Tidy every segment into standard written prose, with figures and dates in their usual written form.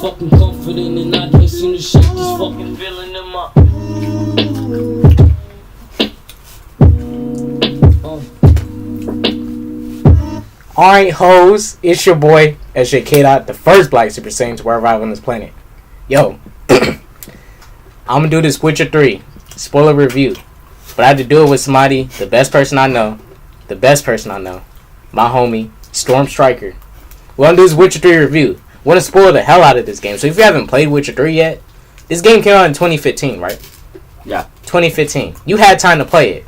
fucking confident and I can't seem to shake this fucking feeling in my. Alright, hoes, it's your boy, SJK Dot, the first Black Super Saiyan to arrive on this planet. Yo, I'm gonna do this Witcher 3 spoiler review, but I had to do it with somebody, the best person I know, my homie, Storm Striker. We're gonna do this Witcher 3 review. We're gonna spoil the hell out of this game. So if you haven't played Witcher 3 yet, this game came out in 2015, right? Yeah. 2015. You had time to play it.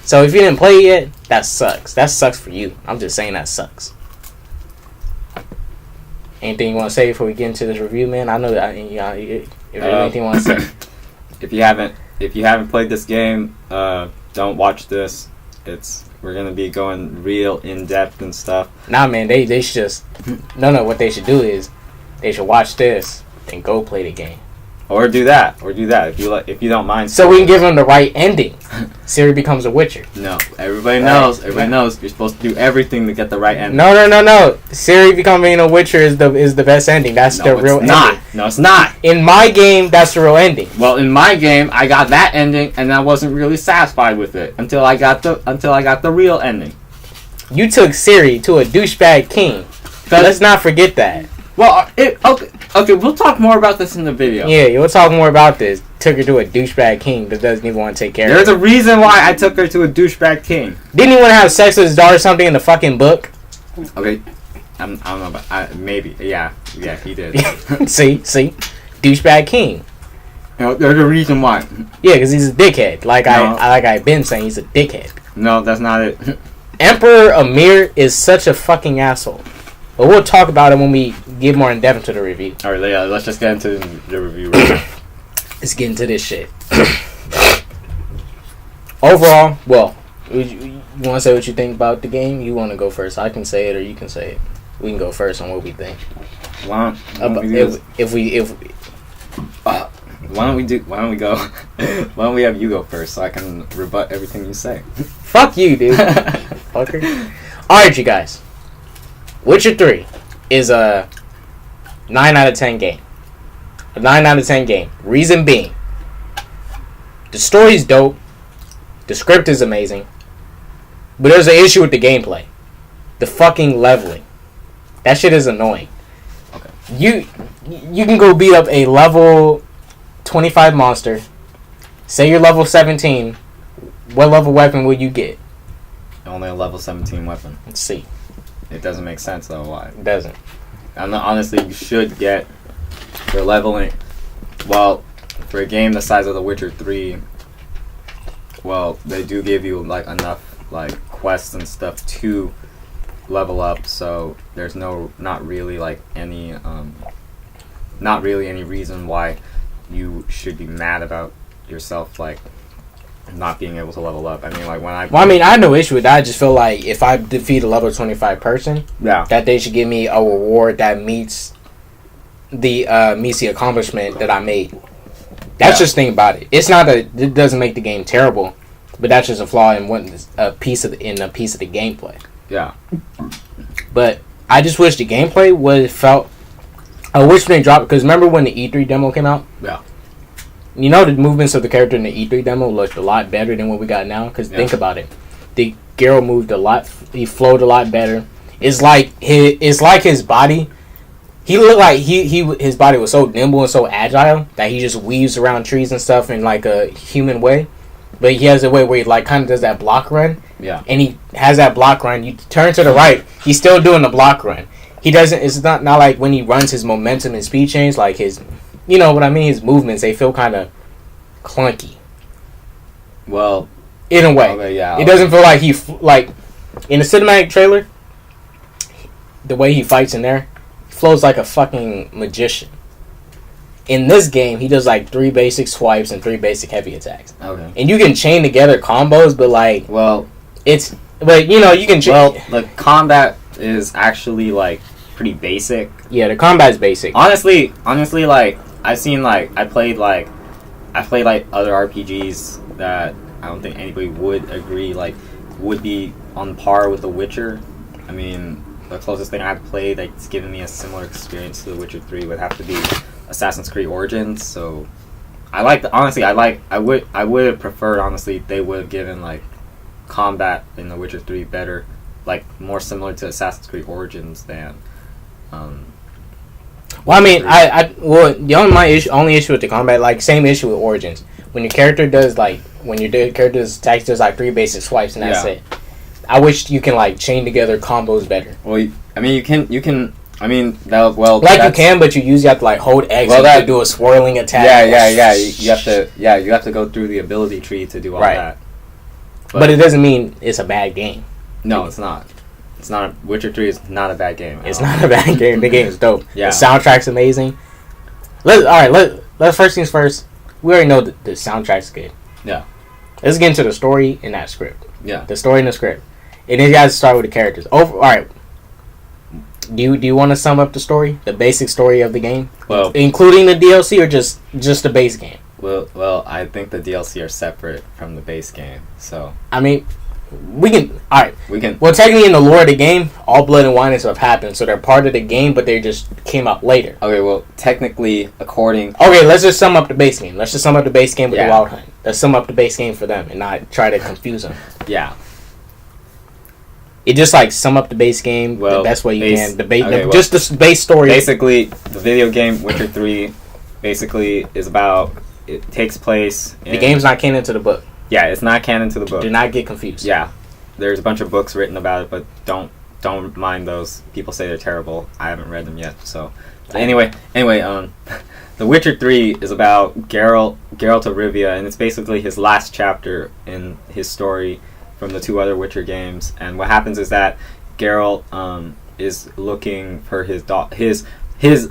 So if you didn't play it yet, that sucks. That sucks for you. I'm just saying that sucks. Anything you want to say before we get into this review, man? I know that if there's anything you want to say. If you haven't played this game, don't watch this. We're gonna be going real in depth and stuff. Nah, man, they should just no. What they should do is they should watch this and go play the game. Or do that if you don't mind. So we can give them the right ending. Ciri becomes a Witcher. No, everybody knows. Everybody knows you're supposed to do everything to get the right ending. No. Ciri becoming a Witcher is the best ending. That's the real ending. No, it's not. In my game, that's the real ending. Well, in my game, I got that ending, and I wasn't really satisfied with it until I got the real ending. You took Ciri to a douchebag king. Let's not forget that. Well, okay, we'll talk more about this in the video. Yeah, we'll talk more about this. Took her to a douchebag king that doesn't even want to take care of her. There's a reason why I took her to a douchebag king. Didn't he want to have sex with his daughter or something in the fucking book? Okay, I don't know about maybe. Yeah, he did. see, douchebag king. There's a reason why. Yeah, because he's a dickhead. I've been saying, he's a dickhead. No, that's not it. Emperor Amir is such a fucking asshole. But we'll talk about it when we get more in depth into the review. Alright, yeah, let's just get into the review. Let's get into this shit. Overall, well, you want to say what you think about the game? You want to go first? I can say it, or you can say it. We can go first on what we think. Why don't we have you go first so I can rebut everything you say? Fuck you, dude. Fucker. Alright, you guys. Witcher 3 is a 9 out of 10 game. A 9 out of 10 game. Reason being, the story's dope. The script is amazing. But there's an issue with the gameplay. The fucking leveling. That shit is annoying. Okay. You can go beat up a level 25 monster. Say you're level 17. What level weapon will you get? Only a level 17 weapon. Let's see. It doesn't make sense though. Why? It doesn't. Honestly, you should get your leveling. Well, for a game the size of The Witcher 3, well, they do give you like enough like quests and stuff to level up. So there's not really any reason why you should be mad about yourself not being able to level up. I mean, I had no issue with that. I just feel like if I defeat a level 25 person, that they should give me a reward that meets the accomplishment that I made. That's just the thing about it. It's not it doesn't make the game terrible, but that's just a flaw in a piece of the gameplay. Yeah. But I just wish the gameplay I wish they dropped, because remember when the E3 demo came out? Yeah. You know, the movements of the character in the E3 demo looked a lot better than what we got now. Because think about it, the Geralt moved a lot. He flowed a lot better. It's like his body. He looked like his body was so nimble and so agile that he just weaves around trees and stuff in like a human way. But he has a way where he kind of does that block run. Yeah. And he has that block run. You turn to the right, he's still doing the block run. He doesn't. It's not like when he runs, his momentum and speed change, like his. You know what I mean? His movements, they feel kind of clunky. Well, in a way. Okay, yeah. It doesn't feel like in the cinematic trailer, the way he fights in there, he flows like a fucking magician. In this game, he does 3 basic swipes and 3 basic heavy attacks. Okay. And you can chain together combos, but you can chain. Well, the combat is actually pretty basic. Yeah, the combat's basic. Honestly, I've seen I played other RPGs that I don't think anybody would agree would be on par with The Witcher. I mean, the closest thing I've played that's given me a similar experience to The Witcher 3 would have to be Assassin's Creed Origins. So I would have preferred, honestly, they would have given like combat in The Witcher 3 better, like more similar to Assassin's Creed Origins than Well, I mean, the only issue with the combat, like same issue with Origins. When your character does like attacks does like 3 basic swipes and that's it. I wish you can like chain together combos better. Well, you can. I mean, that, well, like you can, but you have to like hold X to do a swirling attack. Yeah. You have to go through the ability tree to do all that. But it doesn't mean it's a bad game. No, it's not. It's not. Witcher 3 is not a bad game. It's not a bad game. The game is dope. Yeah. The soundtrack's amazing. Let's first things first. We already know that the soundtrack's good. Yeah. Let's get into the story in that script. Yeah. The story in the script. And then you guys start with the characters. All right. Do you want to sum up the story, the basic story of the game, well, including the DLC, or just the base game? Well, I think the DLC are separate from the base game. So I mean, we can. All right. We can. Well, technically, in the lore of the game, all blood and wine and stuff happened, so they're part of the game, but they just came out later. Okay. Well, technically, according. Okay, let's just sum up the base game. Let's just sum up the base game with the Wild Hunt. Let's sum up the base game for them and not try to confuse them. Yeah. It just like sum up the base game the best way you can. Just the base story. Basically, the video game Witcher 3 basically is about. It takes place. The game's not canon to the book. Yeah, it's not canon to the book. Do not get confused. Yeah, there's a bunch of books written about it, but don't mind those. People say they're terrible. I haven't read them yet. So anyway, The Witcher 3 is about Geralt of Rivia, and it's basically his last chapter in his story from the 2 other Witcher games. And what happens is that Geralt is looking for his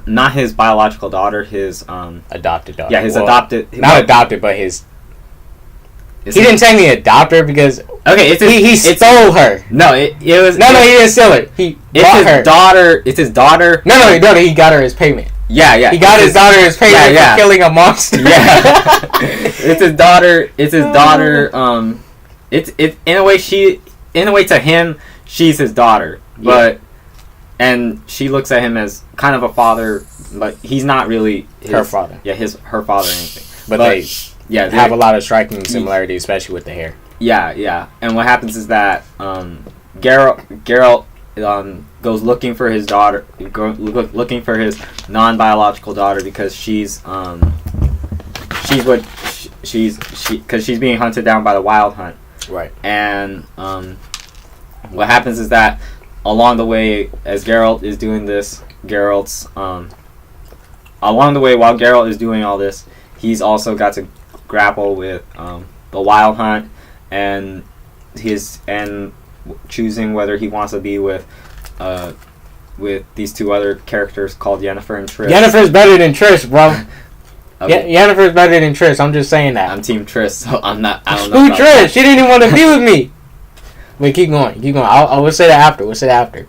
not his biological daughter, his adopted daughter. Yeah, his adopted. Not adopted, but his. He didn't technically adopt her because he stole her. No, it was no. He didn't steal her. He bought her. Daughter. It's his daughter. No. He got her as payment. Yeah. He got his daughter as payment for killing a monster. Yeah. It's his daughter. It's his daughter. It's in a way to him, she's his daughter, but and she looks at him as kind of a father, but he's not really her father. Yeah, her father or anything. But they have a lot of striking similarities, especially with the hair. Yeah. And what happens is that Geralt goes looking for his daughter, looking for his non-biological daughter because she's being hunted down by the Wild Hunt. Right. And what happens is that along the way, as Geralt is doing this, along the way while Geralt is doing all this, he's also got to grapple with the Wild Hunt and choosing whether he wants to be with these 2 other characters called Yennefer and Triss. Yennefer's better than Triss, bro. Okay. Yennefer's better than Triss. I'm just saying that. I'm Team Triss, so I don't know. Who Triss? She didn't even want to be with me. Wait, keep going. We'll say that after.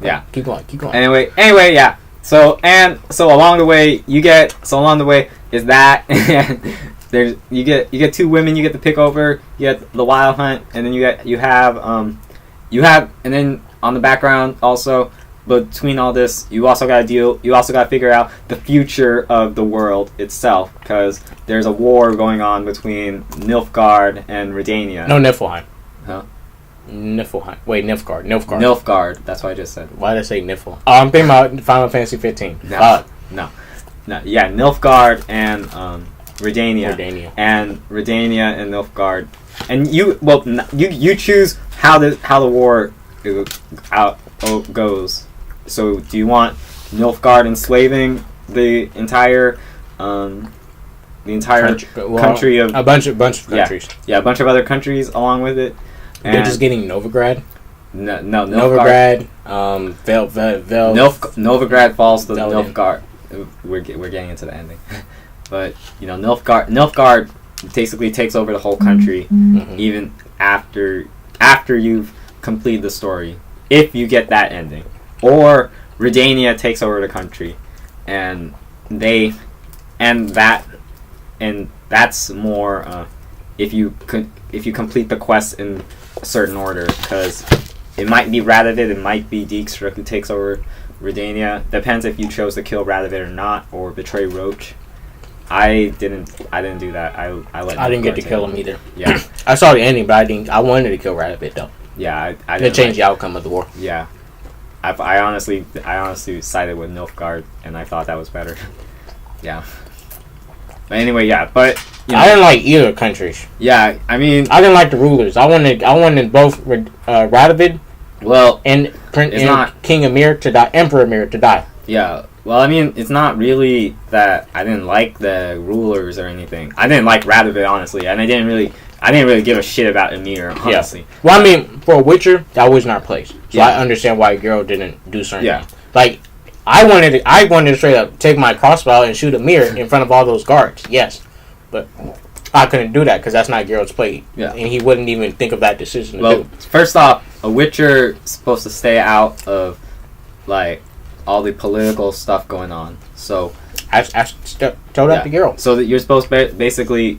Yeah. Keep going. Anyway, yeah. So along the way is that you get 2 women you get to pick over. You get the Wild Hunt, and then you have and then on the background also. Between all this, you also got to figure out the future of the world itself, because there's a war going on between Nilfgaard and Redania. No, Niflheim. Huh? Niflheim. Wait, Nilfgaard. Nilfgaard. That's what I just said. Why did I say Nifl? Oh, I'm thinking about Final Fantasy 15. No. Yeah, Nilfgaard and Redania. And Redania and Nilfgaard. And you choose how the war goes. So, do you want Nilfgaard enslaving the entire country of a bunch of countries? Yeah, a bunch of other countries along with it. And they're just getting Novigrad. No, Nilfgaard. Novigrad falls to Nilfgaard. We're getting into the ending, but Nilfgaard basically takes over the whole country, even after you've completed the story. If you get that ending. Or Redania takes over the country, and that's more if you complete the quest in a certain order, because it might be Radovid, it might be Dijkstra who takes over Redania. Depends if you chose to kill Radovid or not, or betray Roach. I didn't do that. I didn't get to kill him either. Yeah. I saw the ending, but I wanted to kill Radovid though. Yeah, I To didn't change the outcome of the war. Yeah. I honestly sided with Nilfgaard, and I thought that was better. Yeah. But anyway, yeah. But I didn't like either countries. yeah, I mean, I didn't like the rulers. I wanted both Radovid well, and It's not- King Emir to die, Emperor Emir to die. yeah. Well, I mean, it's not really that I didn't like the rulers or anything. I didn't like Radovid, honestly, and I didn't really give a shit about Emir, honestly. Well, I mean, for a Witcher, that was not place. So Yeah. I understand why Geralt didn't do certain Yeah. things. Like, I wanted to straight up take my crossbow out and shoot Emir in front of all those guards. Yes, but I couldn't do that because that's not Geralt's play. Yeah. And he wouldn't even think of that decision to Well, do. first off, a Witcher is supposed to stay out of, like, all the political stuff going on. So I told that to Geralt. So that you're supposed to basically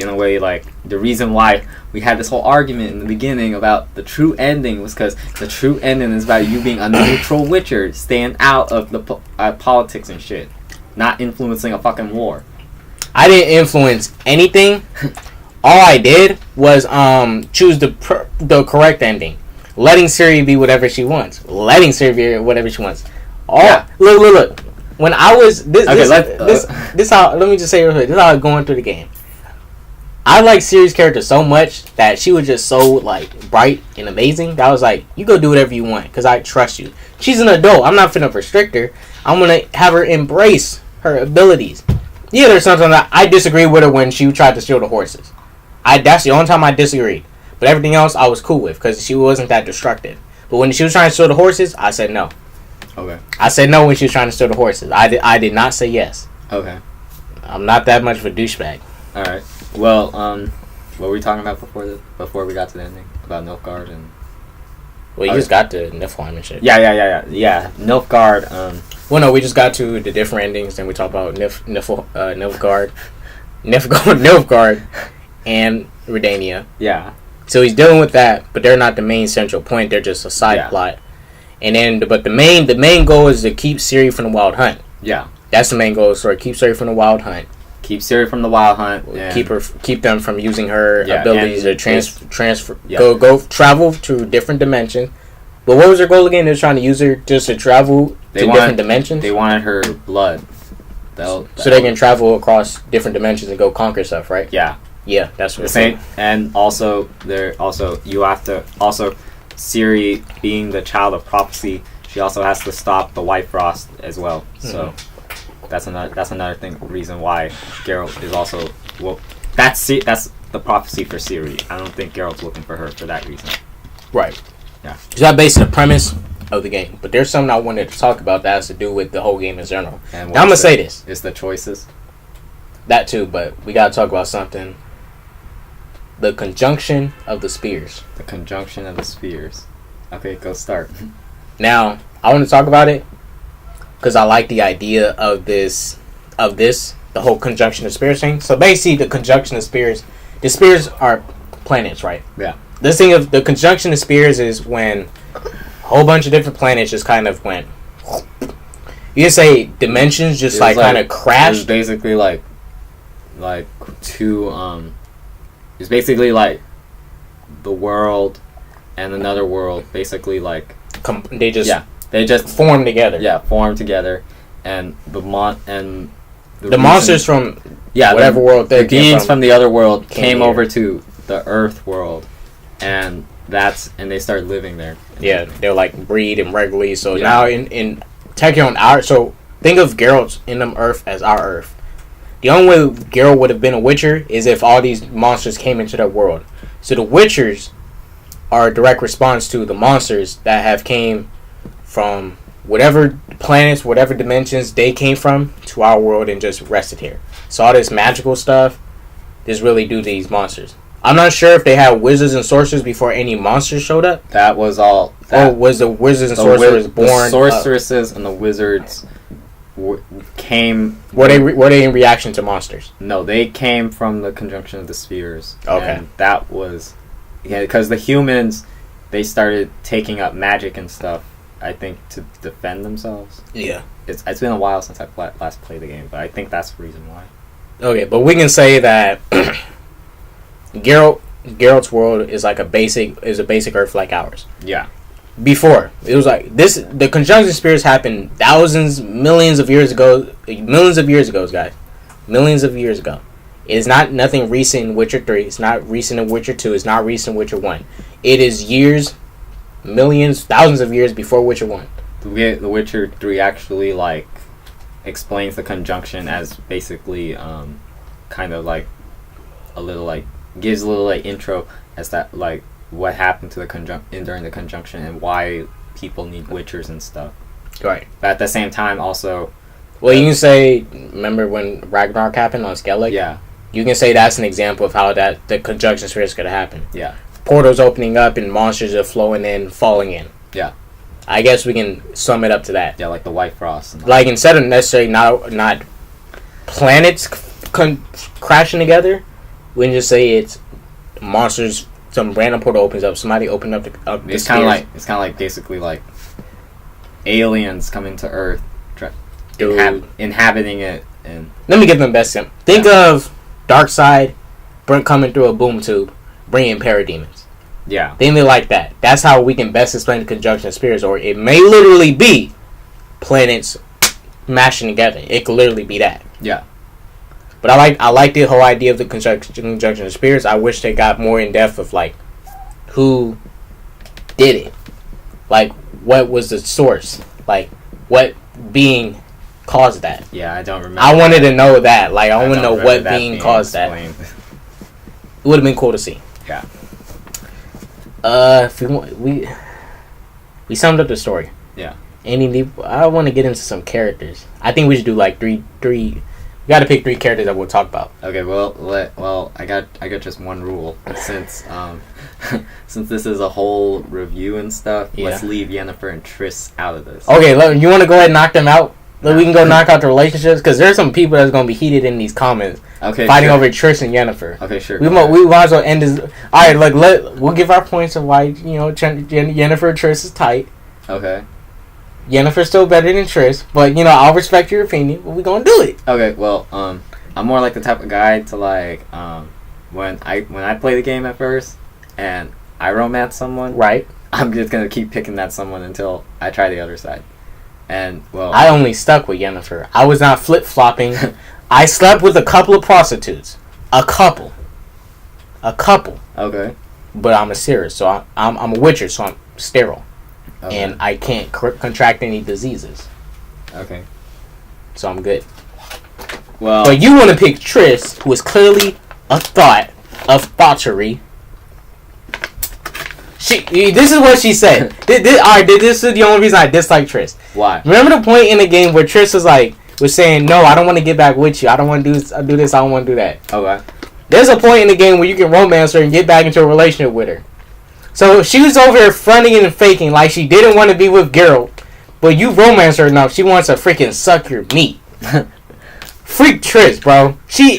in a way, like, the reason why we had this whole argument in the beginning about the true ending was because the true ending is about you being a neutral Witcher, staying out of the politics and shit, not influencing a fucking war. I didn't influence anything. All I did was choose the correct ending. Letting Ciri be whatever she wants. Yeah. Look. When I was this how let me just say real quick. This is how I was going through the game. I like Ciri's character so much that she was just so like bright and amazing that I was like, you go do whatever you want because I trust you. She's an adult. I'm not finna restrict her. I'm gonna have her embrace her abilities. Yeah, there's something that I disagree with her when she tried to steal the horses. That's the only time I disagreed. But everything else I was cool with because she wasn't that destructive. But when she was trying to steal the horses, I said no. Okay. I said no when she was trying to steal the horses. I did not say yes. Okay. I'm not that much of a douchebag. All right. Well, what were we talking about before we got to the ending about Nilfgaard and? Well, you just got to Niflheim and shit. Yeah. Nilfgaard. Well, no, we just got to the different endings. Then we talked about Nilfgaard, and Redania. Yeah. So he's dealing with that, but they're not the main central point. They're just a side plot. And then, but the main goal is to keep Ciri from the Wild Hunt. Yeah. That's the main goal. So keep Ciri from the Wild Hunt. Keep Ciri from the Wild Hunt. Yeah. Keep them from using her abilities to transfer. Yeah. Go travel to different dimensions. But what was their goal again? They're trying to use her just to travel to different dimensions. They wanted her blood. So they can travel across different dimensions and go conquer stuff, right? Yeah. Yeah, that's what the same. And also, you have to Ciri, being the child of prophecy, she also has to stop the White Frost as well. Mm-hmm. So that's another reason why Geralt is also that's the prophecy for Ciri. I don't think Geralt's looking for her for that reason. Right. Yeah. So that based on the premise of the game, but there's something I wanted to talk about that has to do with the whole game in general. And now I'm gonna say this: it's the choices. That too, but we gotta talk about something. The conjunction of the spears. The conjunction of the spears. Okay, go start. Now, I want to talk about it because I like the idea of this, the whole conjunction of spears thing. So basically, the conjunction of spears, the spears are planets, right? Yeah. This thing of the conjunction of spears is when a whole bunch of different planets just kind of went. You can say dimensions just like kind of crashed. It was basically like two it's basically like the world and another world basically like they just formed together. Yeah, formed together, and the monsters from whatever world the beings from the other world came over to the Earth world, and they started living there. Yeah, they'll like breed and regularly. So now in Techion, so think of Geralt's Kingdom Earth as our Earth. The only way Geralt would have been a Witcher is if all these monsters came into their world. So the Witchers are a direct response to the monsters that have came from whatever planets, whatever dimensions they came from to our world and just rested here. So all this magical stuff is really due to these monsters. I'm not sure if they had wizards and sorcerers before any monsters showed up. That was all. Or was the wizards and sorcerers born? The sorceresses and the wizards came. Were they in reaction to monsters? No, they came from the conjunction of the spheres. Okay, and that was Yeah, because the humans, they started taking up magic and stuff, I think, to defend themselves. Yeah. It's been a while since I last played the game, but I think that's the reason why. Okay, but we can say that Geralt's world is like a basic Earth like ours. Yeah. Before, it was like this. The conjunction spirits happened millions of years ago, guys. Millions of years ago. It is not nothing recent in Witcher 3. It's not recent in Witcher 2. It's not recent in Witcher 1. It is years, millions, thousands of years before Witcher 1. The Witcher 3 actually, like, explains the conjunction as basically, kind of like a little, like, gives a little, like, intro as that, like, what happened to during the conjunction and why people need Witchers and stuff. Right. But at the same time, also... Well, you can say, remember when Ragnarok happened on Skellig? Yeah. You can say that's an example of how the conjunction spirits could happen. Yeah. Portals opening up and monsters are flowing in, falling in. Yeah. I guess we can sum it up to that. Yeah, like the White Frost. And like, instead of necessarily not planets crashing together, we can just say it's monsters. Some random portal opens up. Somebody opened up the it's kind of like basically like aliens coming to Earth, inhabiting it. And let me give them best sim. Think of Darkseid, coming through a boom tube, bringing parademons. Yeah. Think of it like that. That's how we can best explain the conjunction of spirits. Or it may literally be planets mashing together. It could literally be that. Yeah. But I like the whole idea of the conjunction of spirits. I wish they got more in depth of like who did it, like what was the source, like what being caused that. Yeah, I don't remember. I wanted to know that. Like I want to know what that being caused explained. that. It would have been cool to see. Yeah. If we summed up the story. Yeah. I want to get into some characters. I think we should do like three. We got to pick 3 characters that we'll talk about. Okay, well, I got just one rule. Since since this is a whole review and stuff, let's leave Yennefer and Triss out of this. Okay, you want to go ahead and knock them out? We can go knock out the relationships because there's some people that's gonna be heated in these comments. Okay, fighting over Triss and Yennefer. Okay, sure. We might as well end this. All right, we'll give our points of why Yennefer and Triss is tight. Okay. Yennefer's still better than Triss, but I'll respect your opinion. But we gonna do it. Okay, well, I'm more like the type of guy to like when I play the game at first and I romance someone, right? I'm just gonna keep picking that someone until I try the other side. And well, I only stuck with Yennefer. I was not flip flopping. I slept with a couple of prostitutes, a couple. Okay. But I'm a Seer, so I'm a Witcher, so I'm sterile. Okay. And I can't contract any diseases. Okay. So I'm good. Well, but you want to pick Triss, who is clearly a thought of thoughterry. This is what she said. This is the only reason I dislike Triss. Why? Remember the point in the game where Triss was saying, "No, I don't want to get back with you. I don't want to do this. I don't want to do that." Okay. There's a point in the game where you can romance her and get back into a relationship with her. So she was over here fronting and faking like she didn't want to be with Geralt, but you romance her enough, she wants to freaking suck your meat. Freak Triss, bro. She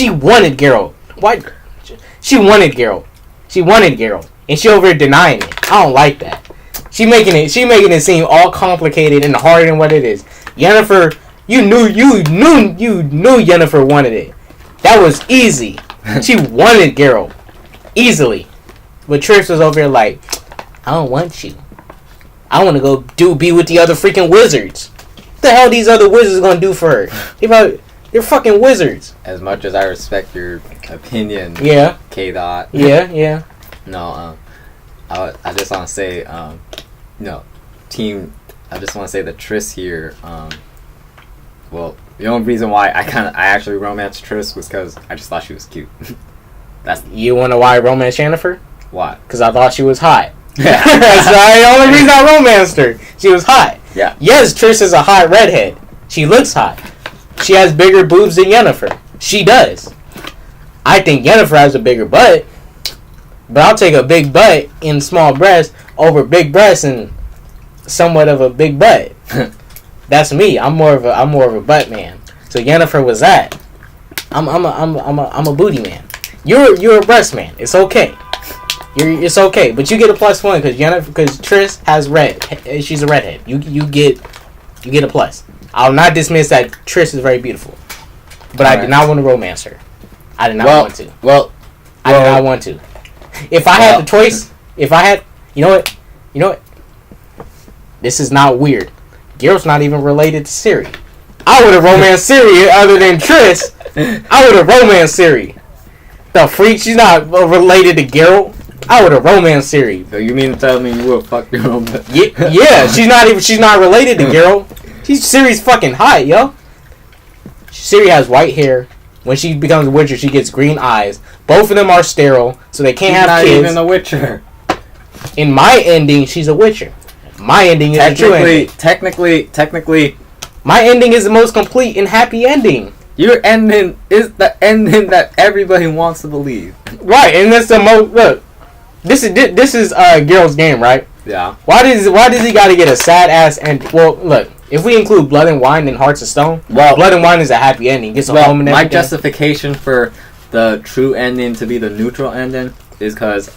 wanted Geralt. Why? She wanted Geralt, and she over here denying it. I don't like that. She making it seem all complicated and harder than what it is. Yennefer, you knew Yennefer wanted it. That was easy. She wanted Geralt easily. But Triss was over here like, I don't want you. I want to go be with the other freaking wizards. What the hell these other wizards gonna do for her? They're fucking wizards. As much as I respect your opinion, yeah, K-Dot. Yeah. No, I just want to say, team. I just want to say that Triss here. Well, the only reason why I actually romanced Triss was because I just thought she was cute. You want to why I romanced Yennefer? Why? Because I thought she was hot. Yeah. That's the only reason I romanced her. She was hot. Yeah. Yes, Triss is a hot redhead. She looks hot. She has bigger boobs than Yennefer. She does. I think Yennefer has a bigger butt. But I'll take a big butt and small breast over big breasts and somewhat of a big butt. That's me. I'm more of a butt man. So Yennefer was that. I'm a booty man. You're a breast man. It's okay. It's okay, but you get a +1 because Triss has red. She's a redhead. You get a plus. I'll not dismiss that Triss is very beautiful, but I did not want to romance her. I did not want to. I did not want to. If I had the choice, you know what? This is not weird. Geralt's not even related to Ciri. I would have romanced Ciri other than Triss. I would have romanced Ciri. The freak, she's not related to Geralt. I would have romanced Ciri. So you mean to tell me you would fuck your own? Yeah, she's not related to Geralt. Ciri's fucking hot, yo. Ciri has white hair. When she becomes a Witcher, she gets green eyes. Both of them are sterile, so they can't have kids. She's not even a Witcher. In my ending, she's a Witcher. My ending is a true ending. Technically, my ending is the most complete and happy ending. Your ending is the ending that everybody wants to believe. Right, and that's the most. Look, this is Geralt's game, right? Yeah. Why does he got to get a sad ass end? Well, look, if we include Blood and Wine and Hearts of Stone, Blood and Wine is a happy ending. He gets a home and everything. My justification for the true ending to be the neutral ending is because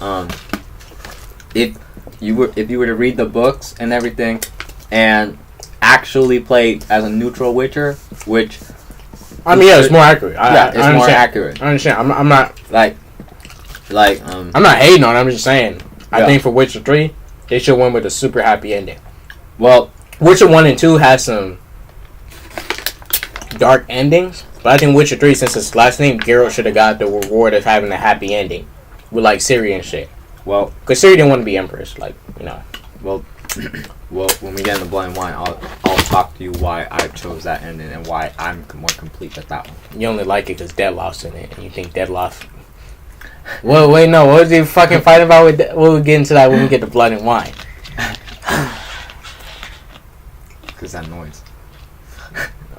if you were to read the books and everything, and actually play as a neutral Witcher, which it's more accurate. It's more accurate. I understand. I'm not I'm not hating on it. I'm just saying. I think for Witcher 3, they should win with a super happy ending. Well, Witcher 1 and 2 has some dark endings, but I think Witcher 3, since his last name, Geralt should have got the reward of having a happy ending with like Ciri and shit. Well, because Ciri didn't want to be Empress, like, you know. Well, when we get into Blood and Wine, I'll talk to you why I chose that ending and why I'm more complete with that one. You only like it because Deadlock's in it, and you think Deadlock. Well, wait, no. What was he fucking fighting about? We'll get into that when we get to Blood and Wine. Because that noise.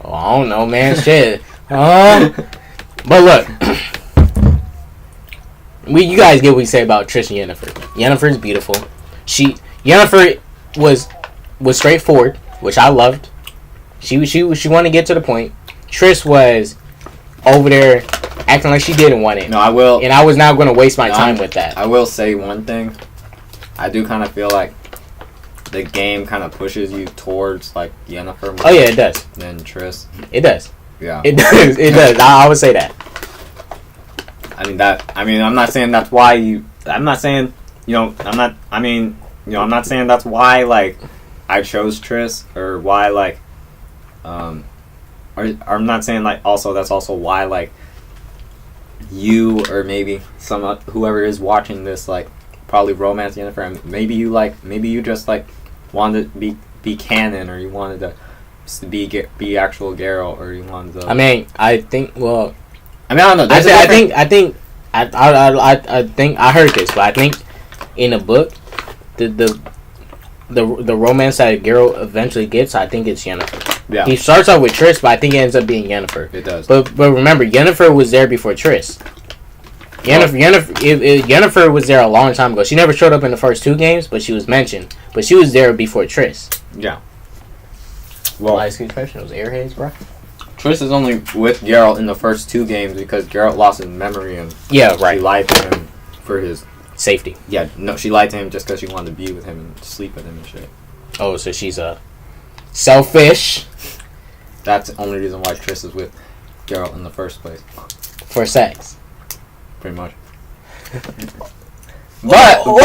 Oh, I don't know, man. Shit. But look. You guys get what we say about Trish and Yennefer. Yennefer's beautiful. Yennefer was straightforward, which I loved. She wanted to get to the point. Trish was over there acting like she didn't want it. No, I will. And I was not going to waste my time with that. I will say one thing. I do kind of feel like the game kind of pushes you towards like Yennefer more. Oh yeah, it does. Than Triss. It does. Yeah. It does. It does. I would say that. I'm not saying that's why you. I'm not saying, I'm not saying that's why like I chose Triss or why like, or I'm not saying like also that's also why like you or maybe whoever is watching this like probably romance Yennefer, and maybe you just like wanted to be canon, or you wanted to be actual Geralt, or you wanted to. I think. Well, I don't know. I think I heard this, but I think in the book, the romance that Geralt eventually gets, I think it's Yennefer. Yeah. He starts out with Triss, but I think it ends up being Yennefer. It does. But remember, Yennefer was there before Triss. Yennefer was there a long time ago. She never showed up in the first 2 games, but she was mentioned. But she was there before Triss. Yeah. Well, excuse me, it was Airheads, bro. Triss is only with Geralt in the first 2 games because Geralt lost his memory and she lied to him for his safety. Yeah, no, she lied to him just because she wanted to be with him and sleep with him and shit. Oh, so she's selfish. That's the only reason why Triss is with Geralt in the first place. For sex. Pretty much. But no!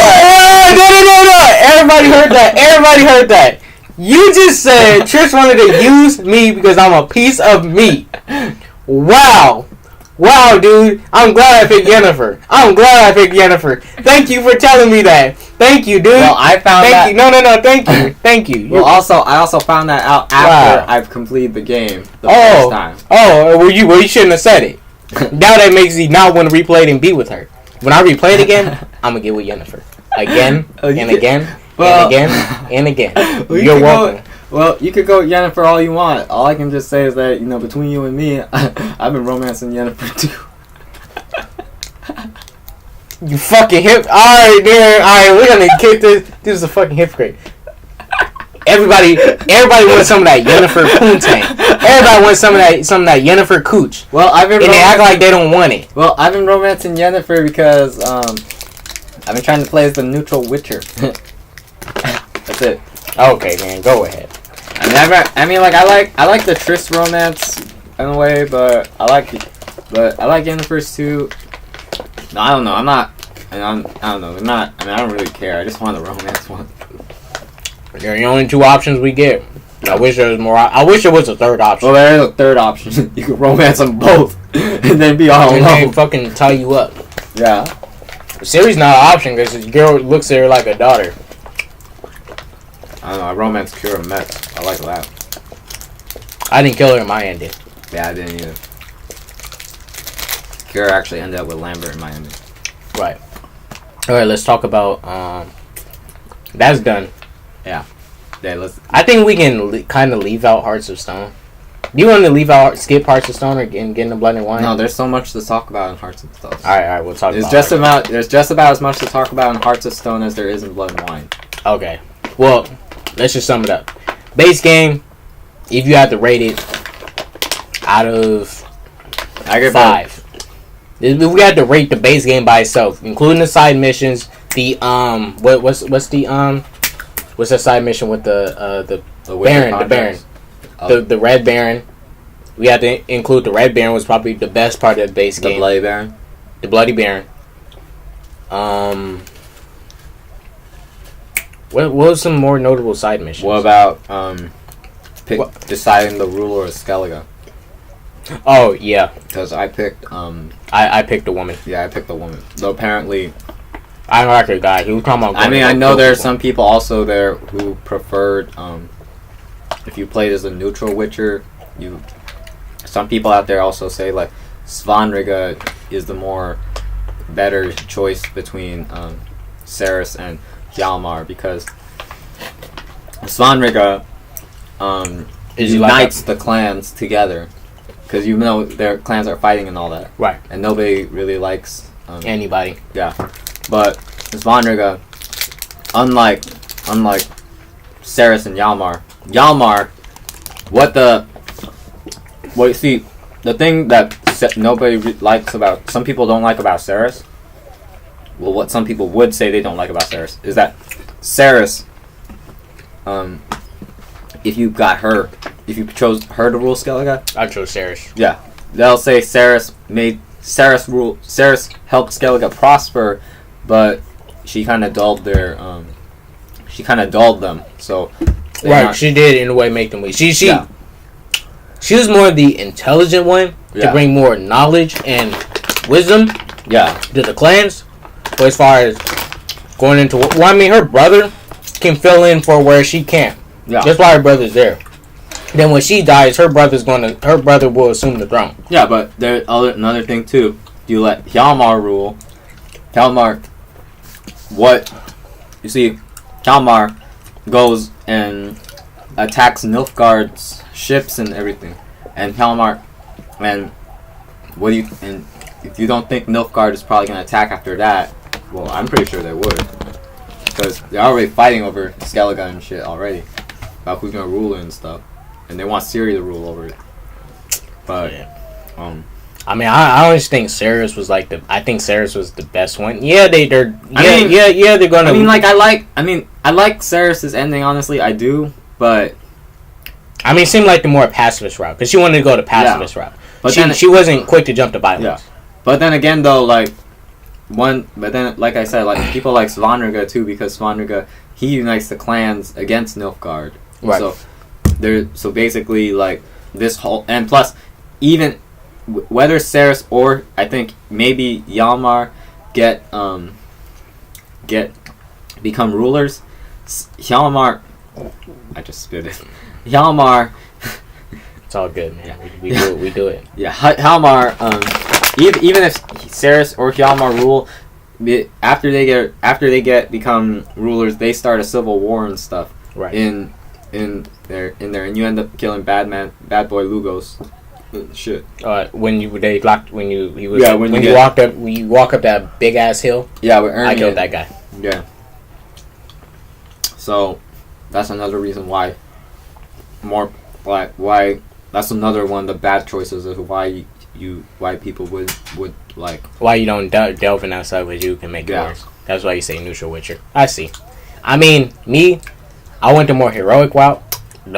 Everybody heard that. You just said Trish wanted to use me because I'm a piece of meat. Wow, dude. I'm glad I picked Yennefer. Thank you for telling me that. Thank you, dude. Well, I found that. Thank you. No. Thank you. Well, I also found that out after I've completed the game the first time. Well, you shouldn't have said it. Now that makes me not want to replay it and be with her. When I replay it again, I'm gonna get with Yennefer again and again. Well, and again. You're welcome. You could go Yennefer all you want. All I can just say is that, between you and me, I've been romancing Yennefer too. You fucking hip. Alright, dude. Alright, we're gonna kick this. This is a fucking hypocrite. Everybody wants some of that Yennefer poontang. Everybody wants some of that Yennefer cooch. Well, and they act like they don't want it. Well, I've been romancing Yennefer because I've been trying to play as the neutral Witcher. That's it. Okay, man, go ahead. I like the Triss romance in a way, but I like getting the first two. No, I don't know. I don't know. I don't really care. I just want the romance one. They're the only two options we get. I wish there was more. I wish there was a third option. Well, there is a third option. You can romance them both, and then be all And they alone. fucking tie you up. Yeah. The series not an option because the girl looks at her like a daughter. I don't know. I romance Kira Met. I like that. I didn't kill her in my ending. Yeah, I didn't either. Kira actually ended up with Lambert in my ending. Right. All right. Let's talk about. That's done. Yeah, let's. I think we can kind of leave out Hearts of Stone. Do you want to skip Hearts of Stone or get into Blood and Wine? No, there's so much to talk about in Hearts of Stone. All right, we'll talk There's about there's just about as much to talk about in Hearts of Stone as there is in Blood and Wine. Okay. Well, let's just sum it up. Base game, if you had to rate it out of I give 5. If we had to rate the base game by itself, including the side missions, the what's the side mission with the Baron, the Red Baron. We had to include the Red Baron was probably the best part of the base game. The Bloody Baron. The Bloody Baron. What was some more notable side missions? What about deciding the ruler of Skellige? Oh yeah, Because I picked I picked a woman. I picked the woman. Though apparently, I like the guy. He was talking about. I know there are some people also there who preferred if you played as a neutral Witcher, some people out there also say like Svanriga is the more better choice between Cerys and Hjalmar because Svanriga unites the clans together because their clans are fighting and all that, right? And nobody really likes Anybody. Yeah, but Svanriga, unlike Cerys and Hjalmar, the thing that nobody likes about, some people don't like about Cerys, well, what some people would say they don't like about Cerys is that Cerys, if you chose her to rule Skellige, I chose Cerys. yeah, they'll say Cerys helped Skellige prosper, but she kind of dulled them. So Right, she did in a way make them weak. She was more of the intelligent one to bring more knowledge and wisdom to the clans. But as far as going into her brother can fill in for where she can't. Yeah. That's why her brother's there. Then when she dies, her brother will assume the throne. Yeah, but there's another thing too. You let Hjalmar rule. Hjalmar goes and attacks Nilfgaard's ships and everything. And if you don't think Nilfgaard is probably going to attack after that, well, I'm pretty sure they would. Because they're already fighting over Skellige and shit already. About who's going to rule it and stuff. And they want Ciri to rule over it. But, I always think Cerys was Cerys was the best one. Yeah, they're gonna. I like Cerys' ending, honestly, I do, but it seemed like the more pacifist route because she wanted to go the pacifist route. But she wasn't quick to jump to violence. Yeah. But then again, though, like I said, like people like Svanriga too, because Svanriga he unites the clans against Nilfgaard. Right. So basically, like this whole, and plus, even whether Cerys or I think maybe Hjalmar become rulers, Hjalmar. I just spit it. Hjalmar. It's all good, man. We do it. Yeah, Hjalmar. Even if Cerys or Hjalmar rule, after they become rulers, they start a civil war and stuff. Right. In there, and you end up killing bad boy Lugos. Shit. When you walk up that big ass hill. Yeah, with Ernie. I killed that guy. Yeah. So, that's another reason why. Why that's another one of the bad choices of why people would like. Why you don't delve in outside with you can make it worse. That's why you say neutral Witcher. I see. I mean, me, I went the more heroic route. And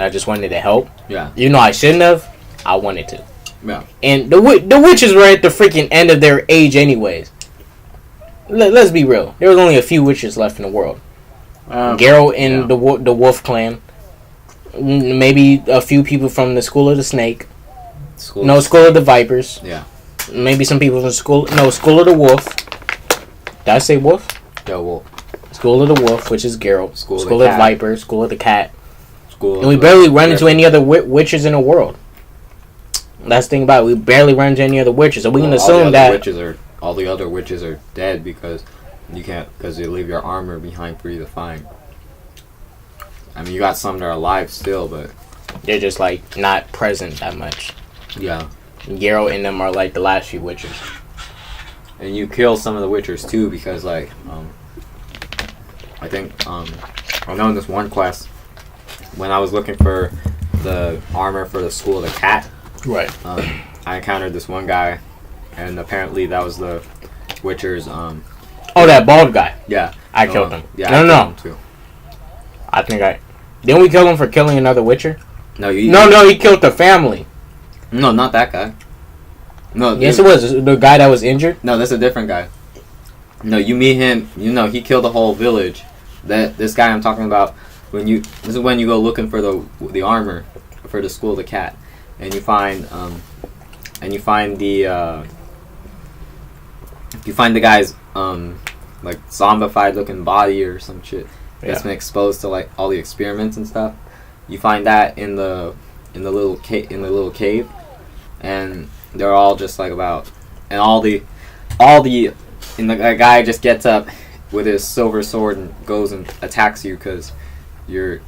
I just wanted to help. Yeah. You know, I shouldn't have. I wanted to. Yeah. And the witches were at the freaking end of their age, anyways. Let's be real. There was only a few witches left in the world. Geralt and the Wolf Clan. Maybe a few people from the School of the Snake. School of the Vipers. Yeah. Maybe some people from School of the Wolf. Did I say Wolf? Yeah, Wolf. School of the Wolf, which is Geralt. School of the Cat. Viper. School of the Cat. And we barely run into any other witches in the world. That's the thing about it. We barely run into any other witches. So we can assume that all the other witches are dead because they leave your armor behind for you to find. I mean, you got some that are alive still, but they're just like not present that much. Yeah. Geralt and them are like the last few witchers. And you kill some of the witchers too because I think I know in this one quest when I was looking for the armor for the School of the Cat. Right. I encountered this one guy, and apparently that was the Witcher's. Oh, that bald guy. Yeah. I killed him. Yeah. No. Him too. I think didn't we kill him for killing another Witcher? No, No, he killed the family. No, not that guy. No. Yes, it was the guy that was injured. No, that's a different guy. No, you meet him. You know, he killed the whole village. This guy I'm talking about. This is when you go looking for the armor for the School of the Cat, and you find the guy's like zombified looking body or some shit that's been exposed to like all the experiments and stuff. You find that in the little cave, and they're all just like about, and and the guy just gets up with his silver sword and goes and attacks you because you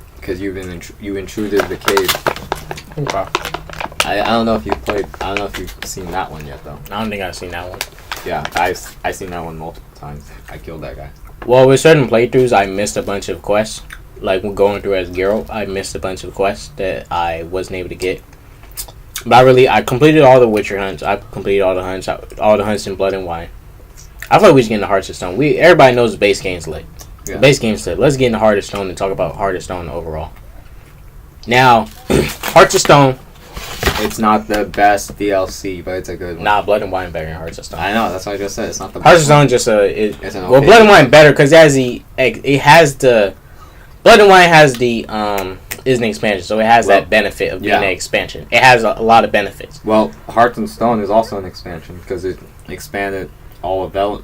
intruded the cave. Okay. I don't know if you've seen that one yet though. I don't think I've seen that one. Yeah, I've seen that one multiple times. I killed that guy. Well, with certain playthroughs, I missed a bunch of quests. Like when going through as Geralt, I missed a bunch of quests that I wasn't able to get. But I completed all the Witcher hunts. I completed all the hunts in Blood and Wine. I thought we was getting the Hearts of Stone. Everybody knows the base game's lit. Yeah. The base game's lit. Let's get into Heart of Stone and talk about Heart of Stone overall. Now, Hearts of Stone. It's not the best DLC, but it's a good one. Nah, Blood and Wine better than Hearts of Stone. I know, that's what I just said. It's not the Hearts of best Stone one. Blood and Wine better because Blood and Wine has is an expansion, so it has that benefit of being an expansion. It has a lot of benefits. Well, Hearts and Stone is also an expansion because it expanded all of Velen,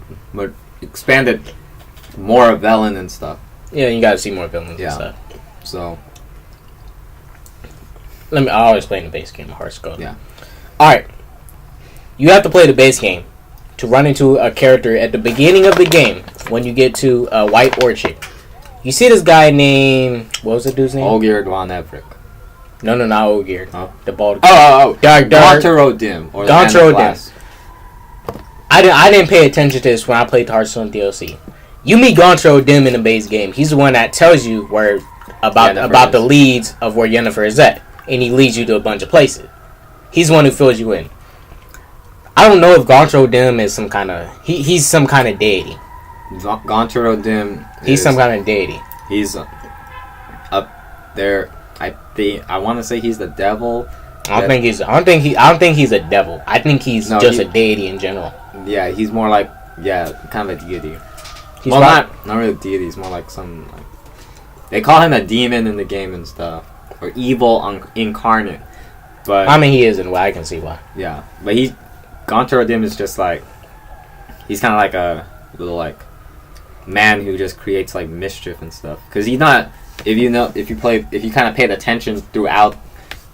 expanded more of Velen and stuff. Yeah, you got to see more villains and stuff. So I always play in the base game. Hearthstone. Yeah. All right. You have to play the base game to run into a character at the beginning of the game when you get to White Orchard. You see this guy named, what was the dude's name? Olgierd von Everick. No, not Olgierd. Oh. The bald guy. Gauntero Dim. Or Gauntero Dim. I didn't pay attention to this when I played the Hearthstone DLC. You meet Gauntero Dim in the base game. He's the one that tells you about the leads of where Yennefer is at. And he leads you to a bunch of places. He's the one who fills you in. I don't know if Gauntero Dim is some kind of... He's some kind of deity. Gauntero Dim. He's some kind of deity. He's up there. I want to say he's the devil. I don't think he's a devil. I think he's a deity in general. Yeah, he's more like kind of a deity. He's not really a deity. He's more like some. They call him a demon in the game and stuff, or evil incarnate. But I mean, he is in a way. I can see why. Yeah, but Gauntero Dim is just like he's kind of like a little like man who just creates like mischief and stuff. Because he's not. If you kind of paid attention throughout,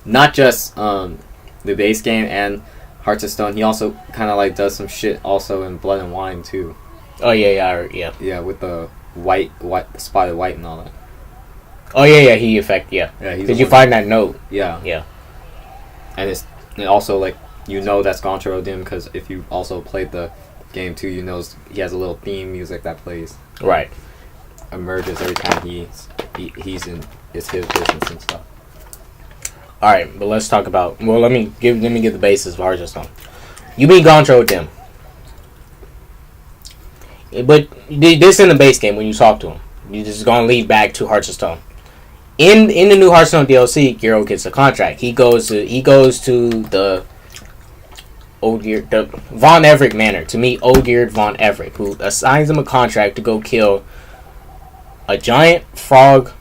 not just the base game and Hearts of Stone, he also kind of like does some shit also in Blood and Wine too. Oh yeah. Yeah, with the the spotted white and all that. Oh yeah. Did you find that note? Yeah. And also like that's Gauntero Dim because if you also played the game too, he has a little theme music that plays. Right. Emerges every time he's in his business and stuff. All right, but let's talk about. Well, let me give the basis of Hearts of Stone. You meet Gauntero Dim. But this in the base game when you talk to him, you just gonna lead back to Hearts of Stone. In the new Hearthstone DLC, Geralt gets a contract. He goes to the Von Everett Manor to meet Olgierd Von Everett, who assigns him a contract to go kill a giant frog.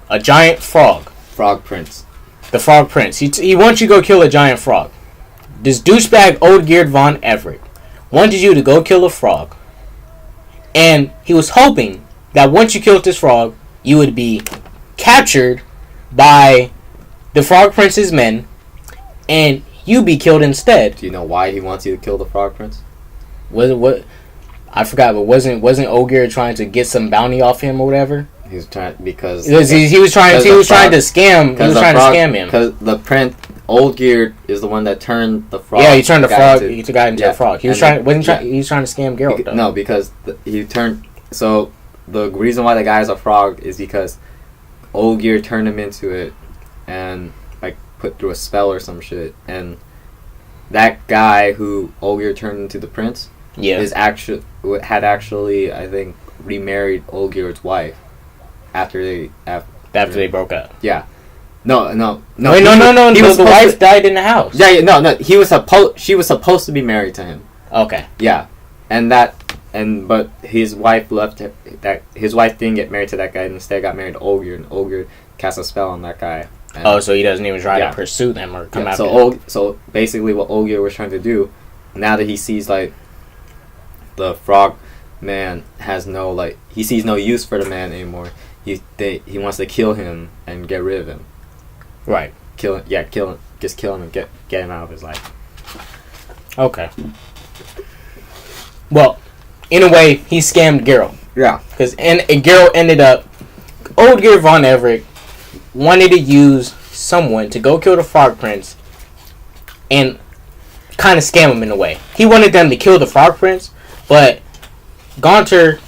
Frog Prince. The Frog Prince. He wants you to go kill a giant frog. This douchebag Olgierd Von Everett wanted you to go kill a frog. And he was hoping that once you killed this frog, you would be captured by the Frog Prince's men, and you be killed instead. Do you know why he wants you to kill the Frog Prince? Was it what? I forgot, but wasn't Olgierd trying to get some bounty off him or whatever? He was trying because he was trying to scam. He was trying to scam him. Because the prince Olgierd is the one that turned the frog. Yeah, he turned the frog. He got into a frog. He was trying. He was trying to scam Geralt though. No, because he turned. So the reason why the guy is a frog is because Olgierd turned him into it, and like put through a spell or some shit. And that guy who Olgierd turned into the prince, had actually I think remarried Olgierd's wife after they broke up. Yeah. No. Wait, no. The wife died in the house. Yeah. No. She was supposed to be married to him. Okay. Yeah, but his wife left. His wife didn't get married to that guy. And instead, got married to Olgierd, and Olgierd cast a spell on that guy. So he doesn't even try to pursue them or come after them. So basically, what Olgierd was trying to do, now that he sees like the frog man he sees no use for the man anymore. He wants to kill him and get rid of him. Right. Kill him. Just kill him and get him out of his life. Okay. Well, in a way, he scammed Geralt. Yeah. And Geralt ended up... Olgierd Von Everett wanted to use someone to go kill the Frog Prince and kind of scam him in a way. He wanted them to kill the Frog Prince, but Olgierd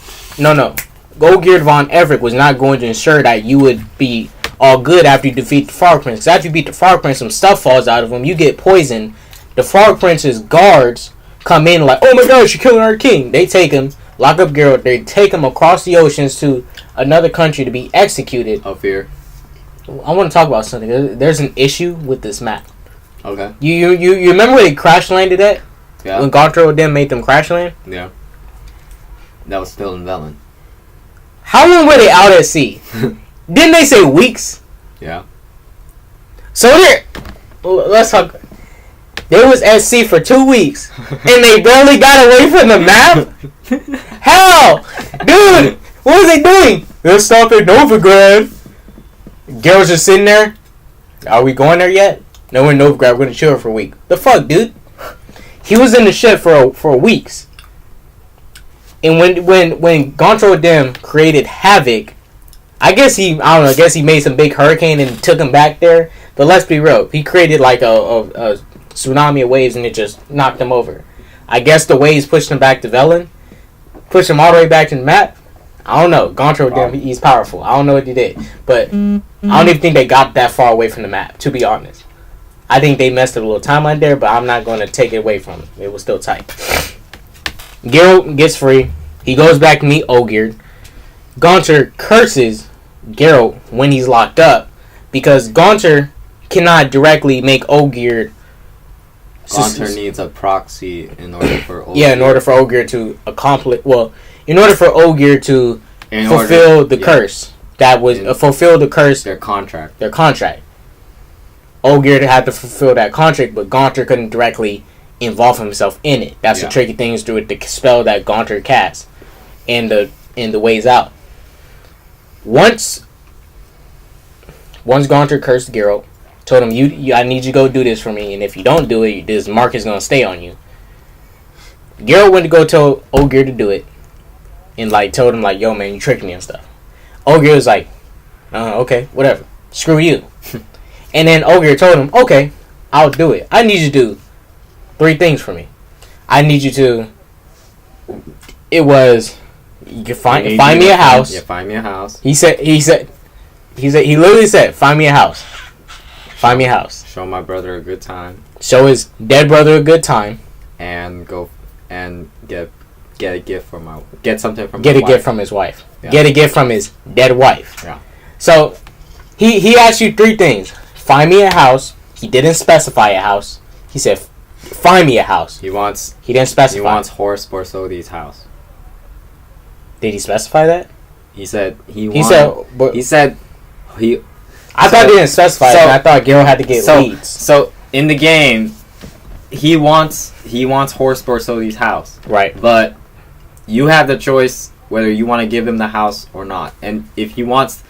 Von Everett was not going to ensure that you would be all good after you defeat the Frog Prince. Because after you beat the Frog Prince, some stuff falls out of him. You get poisoned. The Frog Prince's guards come in like, oh my gosh, you're killing our king. They take him, lock up Geralt. They take him across the oceans to another country to be executed. Of fear. I want to talk about something. There's an issue with this map. Okay. You remember where they crash landed at? Yeah. When Gauntled them made them crash land? Yeah. That was still in Velen. How long were they out at sea? Didn't they say weeks? Yeah. So let's talk. They was at sea for 2 weeks, and they barely got away from the map? How? Dude, what was they doing? They'll stop at Novigrad. Geralt's just sitting there. Are we going there yet? No, we're in Novigrad. We're going to chill for a week. The fuck, dude? He was in the ship for weeks. And when Gauntled them created havoc, I guess he made some big hurricane and took him back there. But let's be real, he created like a tsunami of waves and it just knocked him over. I guess the waves pushed him back to Velen, pushed him all the way back to the map. I don't know. Gauntled them, he's powerful. I don't know what he did, but I don't even think they got that far away from the map. To be honest, I think they messed up a little timeline there, but I'm not going to take it away from him. It was still tight. Geralt gets free. He goes back to meet Olgierd. Gauntled curses Geralt when he's locked up because Gauntled cannot directly make Olgierd. Gauntled needs a proxy in order for Olgierd. Yeah, in order for Olgierd to accomplish. Well, in order for Olgierd to fulfill the curse that was fulfill the curse. Their contract. Olgierd had to fulfill that contract, but Gauntled couldn't directly involve himself in it. That's the tricky thing is through the spell that Gauntled casts, and the ways out. Once Gauntled cursed Geralt, told him, I need you to go do this for me, and if you don't do it, this mark is going to stay on you. Geralt went to go tell Olgierd to do it, and told him yo man, you tricked me and stuff. Olgierd was like, okay, whatever, screw you. And then Olgierd told him, okay, I'll do it. I need you to do 3 things for me. I need you to. It was you can find me a house. Yeah, find me a house. He literally said, find me a house. Find me a house. Show my brother a good time. Show his dead brother a good time. And go and get get a gift from my get something from Get my a wife. gift from his wife. Yeah. Get a gift from his dead wife. Yeah. So he asked you 3 things. Find me a house. He didn't specify a house. He said, find me a house. He wants He didn't specify. he wants Horus Borsodi's house. Did he specify that? He said He said, but he said he I thought he didn't specify so- it. And I thought Gil had to get leads. So in the game, he wants Horus Borsodi's house, Right. but you have the choice whether you want to give him the house or not. And if he wants,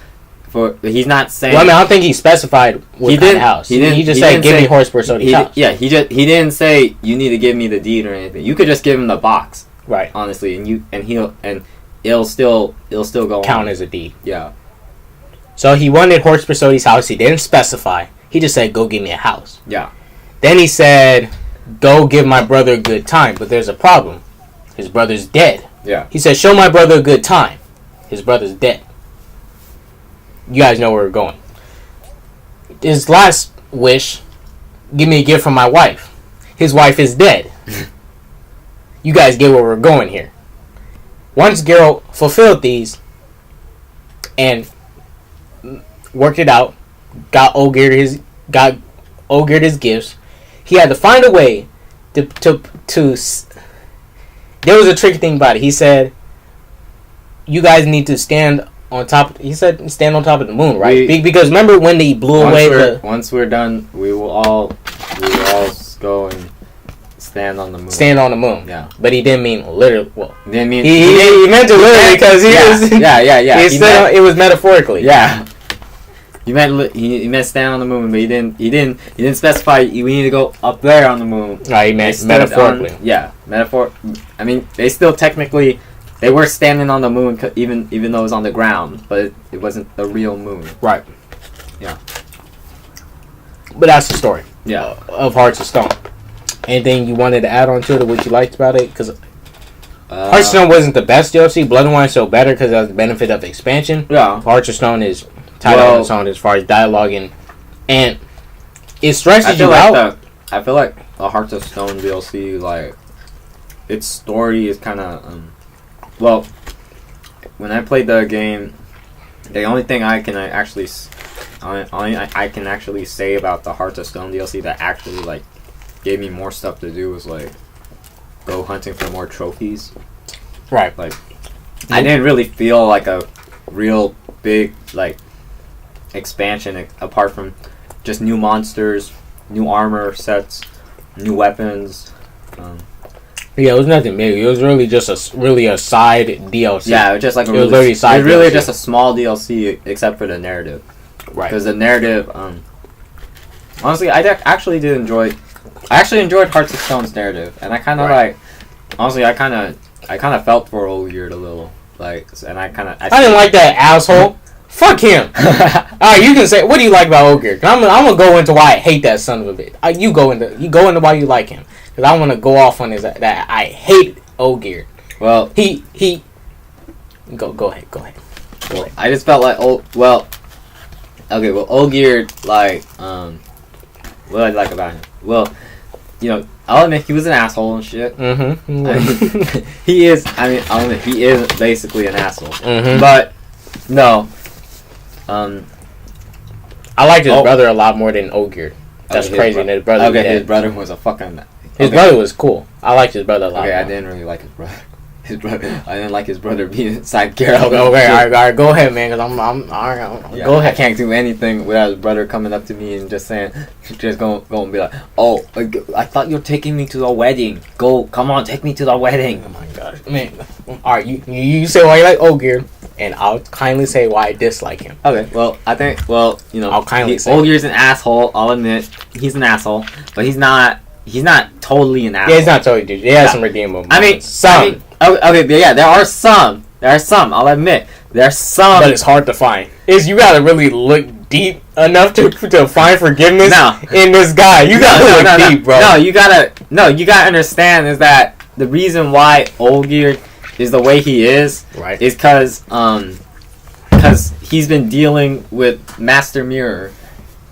he's not saying. Well, I mean, I don't think he specified what He kind didn't- of house. he didn't- He just he said, didn't give me say- Horus Borsodi's house. he didn't say you need to give me the deed or anything. You could just give him the box, Right. honestly, and it'll still go Count on. as a deed. Yeah. So he wanted Horus Borsodi's house. He didn't specify. He just said, go give me a house. Yeah. Then he said, go give my brother a good time. But there's a problem. His brother's dead. Yeah. He said, show my brother a good time. His brother's dead. You guys know where we're going. His last wish, give me a gift from my wife. His wife is dead. You guys get where we're going here. Once Geralt fulfilled these and worked it out, got Olgierd his gifts, he had to find a way to there was a tricky thing about it. He said, you guys need to stand on top. He said, stand on top of the moon, right? Because remember when they blew away once we're done, we will all go and stand on the moon. stand on the moon. Yeah. But he didn't mean literally. Well, Didn't mean he meant it literally because he was. yeah. He said it was metaphorically. Yeah. He meant stand on the moon, but he didn't specify we need to go up there on the moon. No, he meant Instead metaphorically. Metaphor. I mean, they still technically they were standing on the moon, even though it was on the ground, but it wasn't the real moon. Right. Yeah. But that's the story. Yeah. Of Hearts of Stone. Anything you wanted to add on to it, or what you liked about it? Because Hearts of Stone wasn't the best DLC. Blood and Wine is so better because it has the benefit of expansion. Yeah. Hearts of Stone is tied on its own as far as dialogue and it stresses you out. I feel like the Hearts of Stone DLC, like its story is kind of well. When I played the game, the only thing I can actually say about the Hearts of Stone DLC that actually like gave me more stuff to do was like go hunting for more trophies. Right. Like I didn't really feel like a real big like expansion apart from just new monsters, new armor sets, new weapons. Yeah, it was nothing big. It was really just a side DLC. Yeah, it was just like DLC. just a small DLC except for the narrative. Right. Because the narrative, honestly, I actually enjoyed Hearts of Stone's narrative, and I kind of like, honestly, I kind of felt for Olgierd a little, like, and I didn't like that asshole. Fuck him. Alright, you can say, what do you like about Olgierd? I'm gonna go into why I hate that son of a bitch. You go into why you like him, because I want to go off on that I hate Olgierd. Well, he go ahead. Well, I just felt like Olgierd, like, what do I like about him? Well, you know, I'll admit he was an asshole and shit. Mm-hmm. I mean, he is. I mean, I'll admit he is basically an asshole. Mm-hmm. But no, I liked his brother a lot more than Olgierd. That's crazy. His brother. Okay, his brother was a fucking. His brother was cool. I liked his brother a lot. Okay, more. I didn't really like his brother. I didn't like his brother being inside Geralt. Okay, all right, go ahead, man. Cause I'm all right. Yeah, go ahead. I can't do anything without his brother coming up to me and just saying, just go and be like, "Oh, I thought you were taking me to the wedding. Come on, take me to the wedding." Oh my gosh, man. All right, you say why you like Olgierd, and I'll kindly say why I dislike him. Okay, well, I think, you know, I'll kindly say Olgierd's an asshole. I'll admit he's an asshole, but he's not totally an asshole. Yeah, he's not totally dude. He has some redeemable moments. I mean, some. Okay, yeah, there are some. I'll admit, there's some. But it's hard to find. You gotta really look deep enough to find forgiveness in this guy. You gotta look deep, bro. No, you gotta understand is that the reason why Olgierd is the way he is, right, is because he's been dealing with Master Mirror,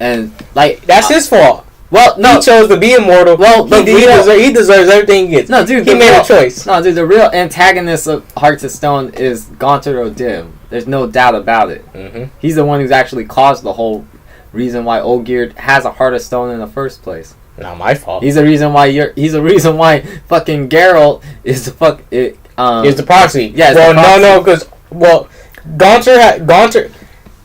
and like that's his fault. Well, no. He chose to be immortal. Well, he deserves everything he gets. No, dude. He made a choice. No, dude. The real antagonist of Hearts of Stone is Gaunter O'Dim. There's no doubt about it. Mm-hmm. He's the one who's actually caused the whole reason why Olgierd has a Heart of Stone in the first place. Not my fault. He's the reason why fucking Geralt is the fuck. Is the proxy. Yeah. Well, no, because Gaunter.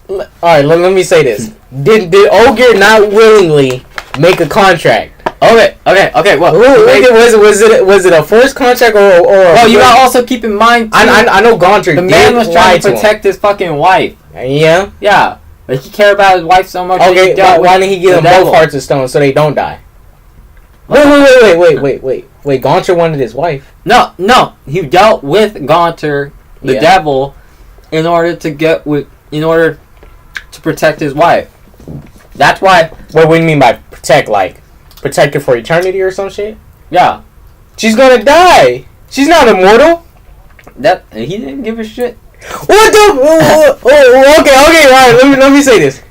All right, let me say this. Did Olgierd not willingly make a contract? Okay. Well, was it a forced contract or? Well, you gotta also keep in mind. Too, I know Gaunter. The man was trying to protect his fucking wife. Yeah. Yeah. Like he cared about his wife so much. Okay. Why didn't he give them both Hearts of Stone so they don't die? Wait. Gaunter wanted his wife. No. He dealt with Gaunter, the devil, in order to protect his wife. That's why. What do you mean by protect? Like protect her for eternity or some shit? Yeah. She's gonna die. She's not immortal. That he didn't give a shit. What the? Okay. All right. Let me say this.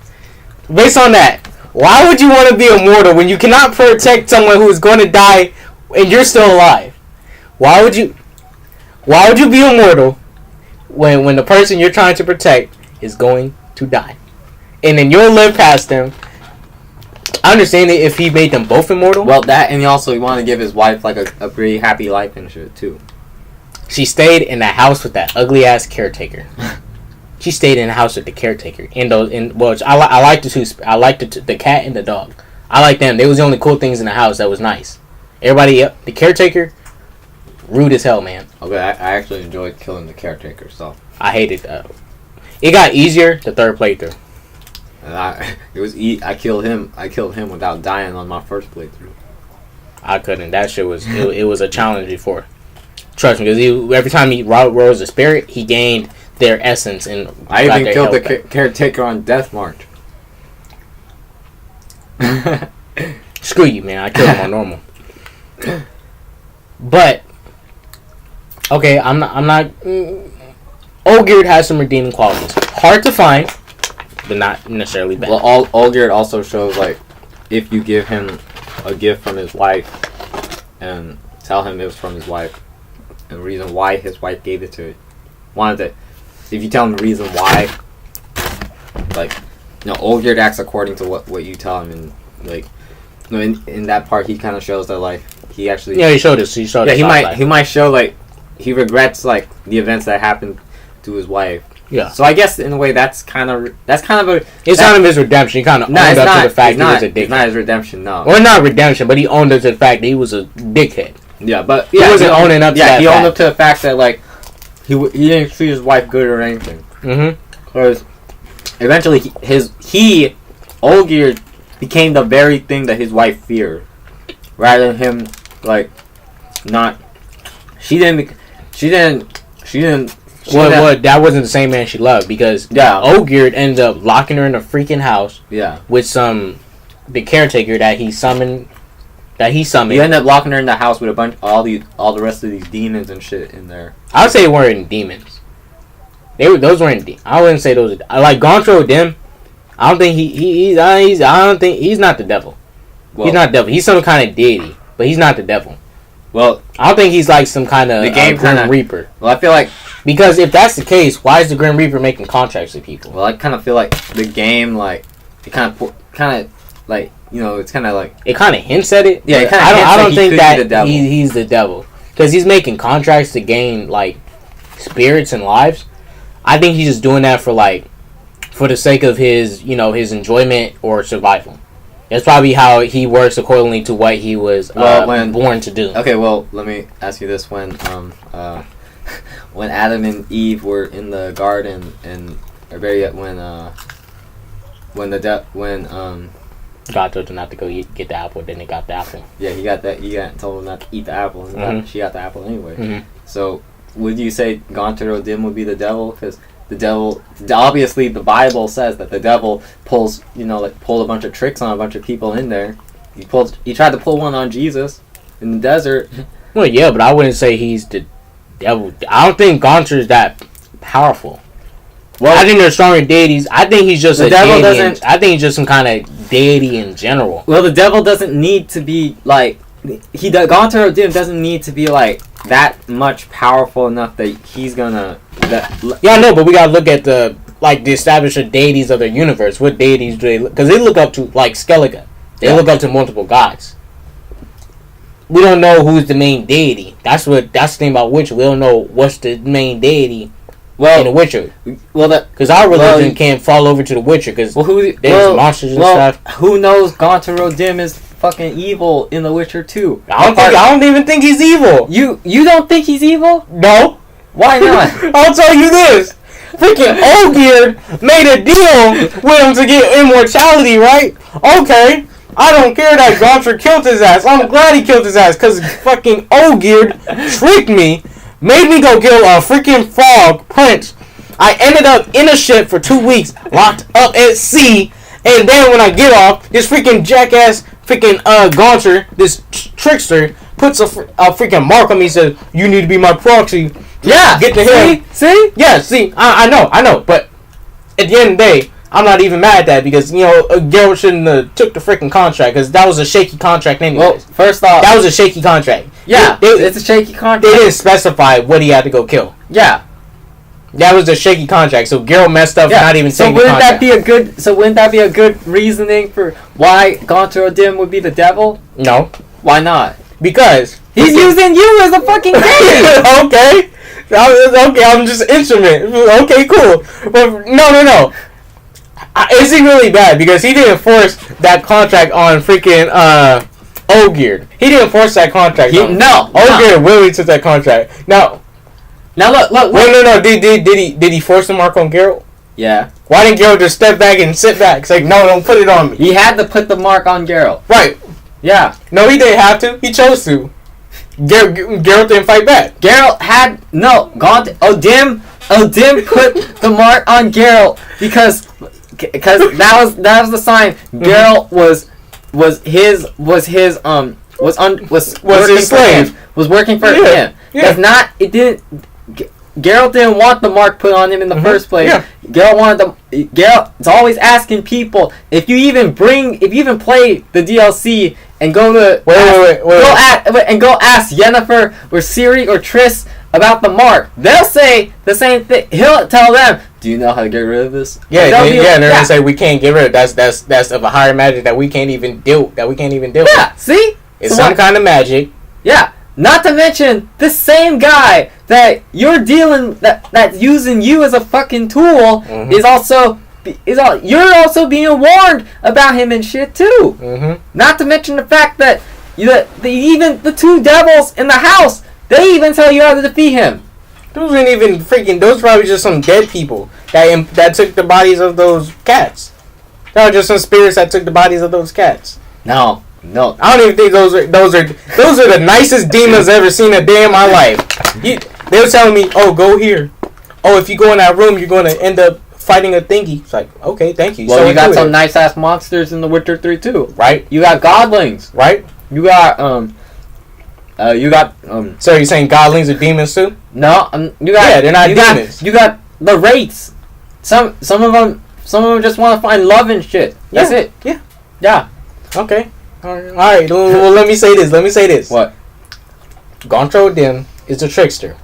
Based on that, why would you want to be immortal when you cannot protect someone who is going to die and you're still alive? Why would you be immortal when the person you're trying to protect is going to die, and then you'll live past them? I understand it if he made them both immortal. Well, that and he wanted to give his wife like a pretty happy life and shit too. She stayed in that house with that ugly ass caretaker. She stayed in the house with the caretaker. I like the two. I like the cat and the dog. I like them. They was the only cool things in the house that was nice. Everybody, the caretaker, rude as hell, man. Okay, I actually enjoyed killing the caretaker, so I hated that. It got easier the third playthrough. And I killed him. I killed him without dying on my first playthrough. I couldn't. That shit was it was a challenge before. Trust me, because every time he rose a spirit, he gained their essence and I even killed the caretaker on Death March. Screw you, man. I killed him on normal. But okay, I'm not. Olgierd has some redeeming qualities. Hard to find, but not necessarily bad. Well, Olgierd also shows like if you give him a gift from his wife and tell him it was from his wife, and the reason why his wife gave it to it, if you tell him the reason why, like, Olgierd acts according to what you tell him, and like, in that part he kind of shows that like he actually he showed us. He might show like he regrets like the events that happened to his wife. Yeah. So I guess in a way that's kind of a. It's kind of his redemption. He kind of owned up to the fact he was a dickhead. It's not his redemption, no. Well, not redemption, but he owned up to the fact that he was a dickhead. Yeah, but he wasn't owning up to that. Yeah, he owned up to the fact that like he didn't treat his wife good or anything. Because eventually Olgierd became the very thing that his wife feared, rather than him like not. She didn't. Well, that wasn't the same man she loved, because Olgierd ended up locking her in a freaking house. Yeah. With the caretaker that he summoned. He ended up locking her in the house with all the rest of these demons and shit in there. I would say they weren't demons. Those weren't. I wouldn't say those. Like Gaunter O'Dim, I don't think he's not the devil. Well, he's not the devil. He's some kind of deity, but he's not the devil. Well, I don't think he's like some kind of Grim Reaper. Well, I feel like because if that's the case, why is the Grim Reaper making contracts with people? Well, I kind of feel like the game, like it kind of like it's kind of like it kind of hints at it. Yeah, I don't think that he's the devil, because he's making contracts to gain like spirits and lives. I think he's just doing that for the sake of his his enjoyment or survival. That's probably how he works accordingly to what he was born to do. Okay, well, let me ask you this: when Adam and Eve were in the garden, and God told them not to go get the apple, then they got the apple. Yeah, he told them not to eat the apple, and she got the apple anyway. Mm-hmm. So, would you say Gaunter O'Dim would be the devil? Because the devil, obviously, the Bible says that the devil pulled a bunch of tricks on a bunch of people in there. He tried to pull one on Jesus in the desert. Well, yeah, but I wouldn't say he's the devil. I don't think Gaunter is that powerful. Well, I think they're stronger deities. I think he's just The a devil deity. doesn't- I think he's just some kind of deity in general. well, the devil doesn't need to be like Gauntaro Dim doesn't need to be like that much powerful enough that he's gonna. Yeah, I know, but we gotta look at the established deities of their universe. What deities do they? Because they look up to like Skellige. They look up to multiple gods. We don't know who's the main deity. That's the thing about Witcher. We don't know what's the main deity in the Witcher. Well, Because our religion can't fall over to the Witcher. Because there's monsters and stuff. Who knows? Gauntaro Dim is fucking evil in The Witcher 2. I don't even think he's evil. You don't think he's evil? No. Why not? I'll tell you this. Freaking Olgierd made a deal with him to get immortality, right? Okay. I don't care that Gaunter killed his ass. I'm glad he killed his ass because fucking Olgierd tricked me, made me go kill a freaking frog prince. I ended up in a ship for 2 weeks, locked up at sea, and then when I get off, this freaking jackass freaking Gaunter, this trickster, puts a freaking mark on me and says, "You need to be my proxy." Yeah. Get to him. See? Yeah, see, I know, but at the end of the day, I'm not even mad at that because, Geralt shouldn't have took the freaking contract because that was a shaky contract anyway. Well, first off, That was a shaky contract. yeah, They it's a shaky contract. didn't specify what he had to go kill. Yeah. That was a shaky contract, so Geralt messed up for not even So saying the wouldn't contract. that be a good reasoning for why Gauntaro Dim would be the devil? No, Why not? because... He's using you as a fucking game. Okay. Okay, I'm just an instrument. Okay, cool. But no. Is he really bad? Because he didn't force that contract on freaking Olgierd. He didn't force that contract. No. Olgierd willingly took that contract. Now look. no. Did he force the mark on Geralt? Yeah. Why didn't Geralt just step back and sit back? It's like, no, don't put it on me. He had to put the mark on Geralt. Right. Yeah. No, he didn't have to. He chose to. Geralt didn't fight back. Geralt had Dim put the mark on Geralt because that was the sign. Geralt was his slave. Was working for Yeah. him. Yeah. If not, it didn't. Geralt didn't want the mark put on him in the first place. Yeah. Geralt's always asking people if you even play the DLC and go to go ask Yennefer or Ciri or Triss about the mark. They'll say the same thing. He'll tell them, "Do you know how to get rid of this?" Yeah, they're gonna say we can't get rid of that's of a higher magic that we can't even deal with. Yeah, see, It's some kind of magic. Yeah, not to mention the same guy that you're dealing that's using you as a fucking tool you're also being warned about him and shit too. Mm-hmm. Not to mention the fact that even the two devils in the house, they even tell you how to defeat him. Those ain't even freaking. Those probably just some dead people that took the bodies of those cats. That were just some spirits that took the bodies of those cats. No. I don't even think those are the nicest demons I've ever seen a day in my life. They were telling me, "Oh, go here. Oh, if you go in that room, you're going to end up fighting a thingy." It's like, okay, thank you. Well, so you got some nice ass monsters in The Witcher 3 too, right? You got godlings, right? You got So you're saying godlings are demons too? No, they're not demons. You got the wraiths. Some of them just want to find love and shit. That's it. Yeah. Okay. All right. Well, let me say this. What? Gauntaro Dim is a trickster.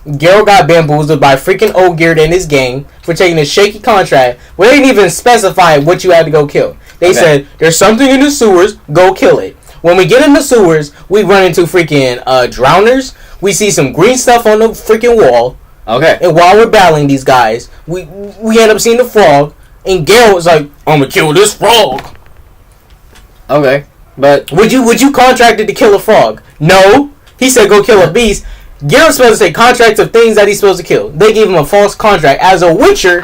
Geralt got bamboozled by freaking Olgierd and his gang for taking a shaky contract where they didn't even specify what you had to go kill. They said, there's something in the sewers, go kill it. When we get in the sewers, we run into freaking drowners. We see some green stuff on the freaking wall. Okay. And while we're battling these guys, we end up seeing the frog. And Geralt was like, I'm going to kill this frog. Okay. But Would you contracted to kill a frog? No. He said go kill a beast. Geralt's supposed to say contracts of things that he's supposed to kill. They gave him a false contract. As a Witcher,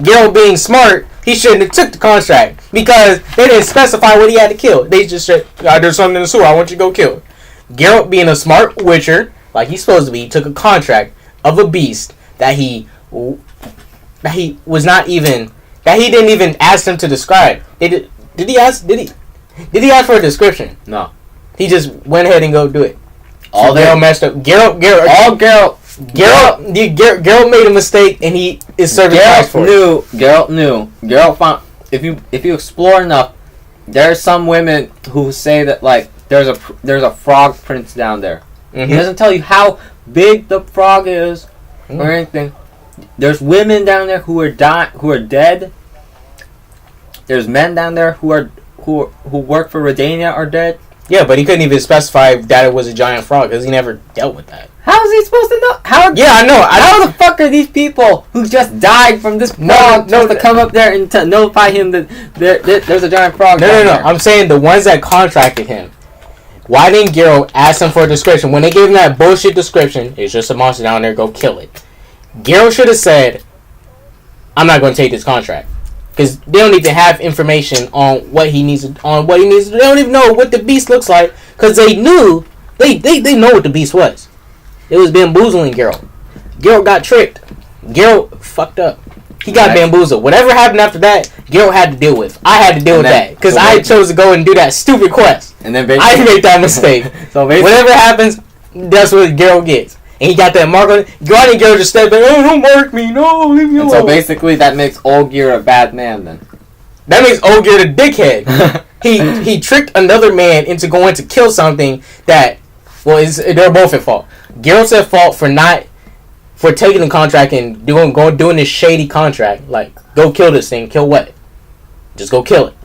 Geralt being smart, he shouldn't have took the contract because they didn't specify what he had to kill. They just said, there's something in the sewer I want you to go kill. Geralt, being a smart Witcher, like he's supposed to be, took a contract of a beast that he didn't even ask them to describe. Did he ask for a description? No. He just went ahead and go do it. All Geralt messed up. Geralt. Geralt made a mistake, and he is serving price for it. Geralt knew. Geralt found if you explore enough, there are some women who say that like there's a frog prince down there. Mm-hmm. He doesn't tell you how big the frog is or anything. There's women down there who are dead. There's men down there who work for Redania are dead. Yeah, but he couldn't even specify that it was a giant frog because he never dealt with that. How is he supposed to know? Yeah, I know. How the fuck are these people who just died from this frog supposed to come up there and to notify him that there's a giant frog? No. There? I'm saying the ones that contracted him. Why didn't Geralt ask him for a description? When they gave him that bullshit description, it's just a monster down there, go kill it. Geralt should have said, I'm not going to take this contract. Because they don't even have information on what he needs. They don't even know what the beast looks like. Because they knew, they know what the beast was. It was bamboozling Geralt. Geralt got tricked. Geralt fucked up. He got bamboozled. Whatever happened after that, Geralt had to deal with. I had to deal with that. Because I chose to go and do that stupid quest. And then I didn't make that mistake. So whatever happens, that's what Geralt gets. And he got that mark on it. Why didn't Geralt just step back? Oh, don't mark me. No, leave me alone. So basically that makes Olgierd a bad man then. That makes Olgierd a dickhead. He tricked another man into going to kill something that, well, they're both at fault. Geralt's at fault for taking the contract and doing this shady contract. Like, go kill this thing. Kill what? Just go kill it.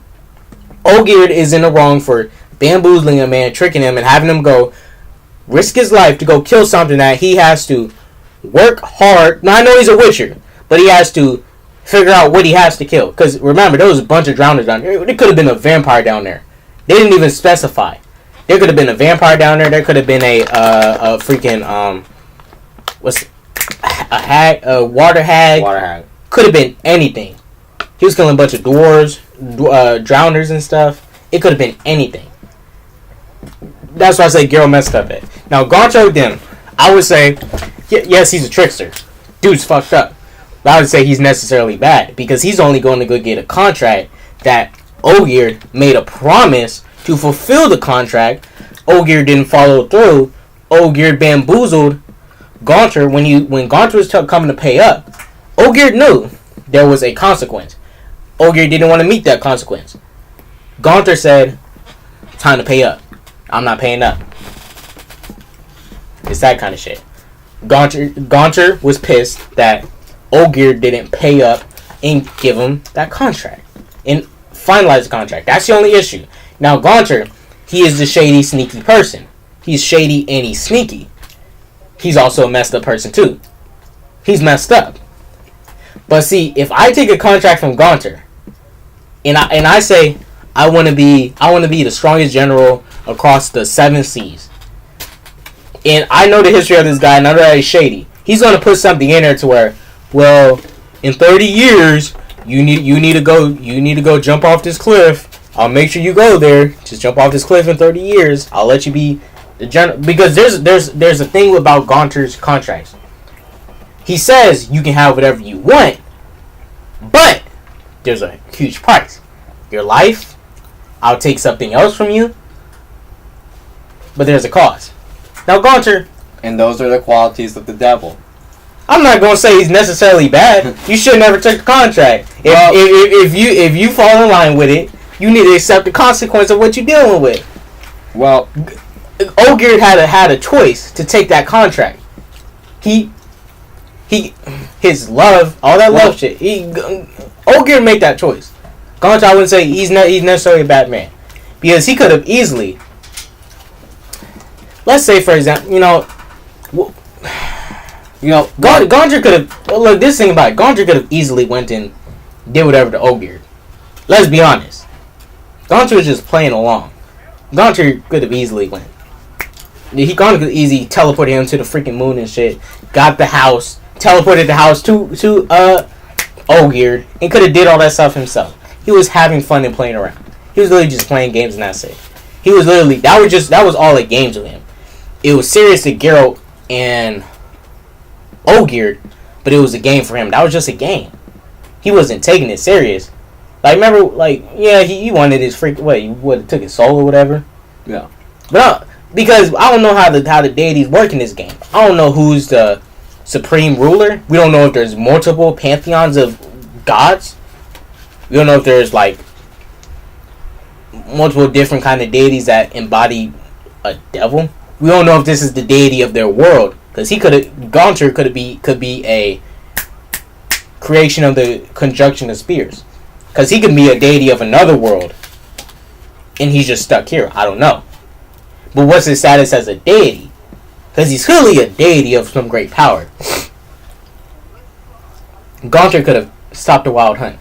Olgierd is in the wrong for bamboozling a man, tricking him, and having him go risk his life to go kill something that he has to work hard. Now, I know he's a witcher, but he has to figure out what he has to kill. Because remember, there was a bunch of drowners down there. There could have been a vampire down there. They didn't even specify. There could have been a vampire down there. There could have been a freaking a water hag. Water hag. Could have been anything. He was killing a bunch of dwarves, drowners and stuff. It could have been anything. That's why I say Geralt messed up it. Now, Gaunter then, I would say, yes, he's a trickster. Dude's fucked up. But I would say he's necessarily bad because he's only going to go get a contract that Olgierd made a promise to fulfill the contract. Olgierd didn't follow through. Olgierd bamboozled Gaunter when Gaunter was coming to pay up. Olgierd knew there was a consequence. Olgierd didn't want to meet that consequence. Gaunter said, time to pay up. I'm not paying up. It's that kind of shit. Gaunter was pissed that Olgierd didn't pay up and give him that contract. And finalize the contract. That's the only issue. Now, Gaunter, he is the shady, sneaky person. He's shady and he's sneaky. He's also a messed up person, too. He's messed up. But see, if I take a contract from Gaunter, and I say, I want to be the strongest general across the 7 seas. And I know the history of this guy, and I know that he's shady. He's going to put something in there to where, well, in 30 years, you need to go jump off this cliff. I'll make sure you go there. Just jump off this cliff in 30 years. I'll let you be the general. Because there's a thing about Gaunter's contracts. He says you can have whatever you want, but there's a huge price. Your life, I'll take something else from you, but there's a cost. Now, Gaunter, and those are the qualities of the devil. I'm not gonna say he's necessarily bad. You should never take the contract. If you fall in line with it, you need to accept the consequence of what you're dealing with. Well, Olgierd had a choice to take that contract. His love, all that love shit. Olgierd made that choice. Gaunter, I wouldn't say he's necessarily a bad man, because he could have easily. Let's say, for example, Gaunter could have. Look, this thing about it, Gaunter could have easily went and did whatever to Olgierd. Let's be honest. Gaunter was just playing along. Gaunter could have easily went. Gaunter could easily teleported him to the freaking moon and shit. Got the house, teleported the house to Olgierd, and could have did all that stuff himself. He was having fun and playing around. He was literally just playing games and that's it. He was literally that was all a game to him. It was serious to Geralt and Olgierd, but it was a game for him. That was just a game. He wasn't taking it serious. Like, remember, like, yeah, he wanted his freak. He took his soul or whatever. Yeah. But because I don't know how the deities work in this game. I don't know who's the supreme ruler. We don't know if there's multiple pantheons of gods. We don't know if there's like multiple different kind of deities that embody a devil. We don't know if this is the deity of their world, because Gaunter could be a creation of the conjunction of spears, because he could be a deity of another world, and he's just stuck here. I don't know. But what's his status as a deity? Because he's clearly a deity of some great power. Gaunter could have stopped the wild hunt.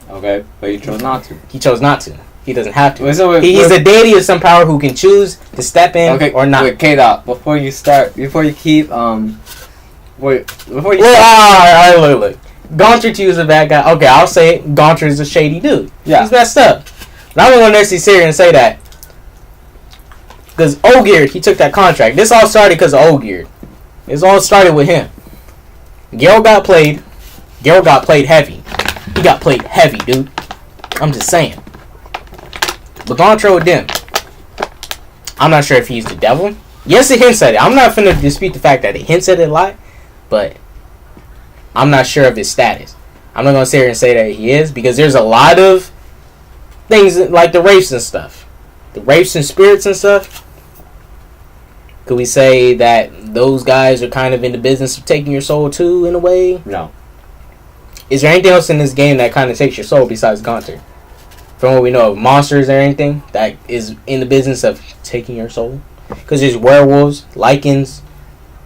Okay, but he chose not to. He chose not to. He doesn't have to. Wait, He's a deity of some power who can choose to step in or not. Wait, K-Dot, before you keep, look. Gaunter chooses a bad guy. Okay, I'll say it. Gaunter is a shady dude. Yeah. He's messed up. But I'm going to necessarily sit here and say that. Because Olgierd, he took that contract. This all started because of Olgierd. This all started with him. Geralt got played. Geralt got played heavy. He got played heavy, dude. I'm just saying. But Gaunter with them. I'm not sure if he's the devil. Yes, it hints at it. I'm not finna dispute the fact that it hints at it a lot. But I'm not sure of his status. I'm not going to sit here and say that he is. Because there's a lot of things like the wraiths and stuff. The wraiths and spirits and stuff. Could we say that those guys are kind of in the business of taking your soul too, in a way? No. Is there anything else in this game that kind of takes your soul besides Gaunter? From what we know of monsters or anything that is in the business of taking your soul? Because there's werewolves, lycans,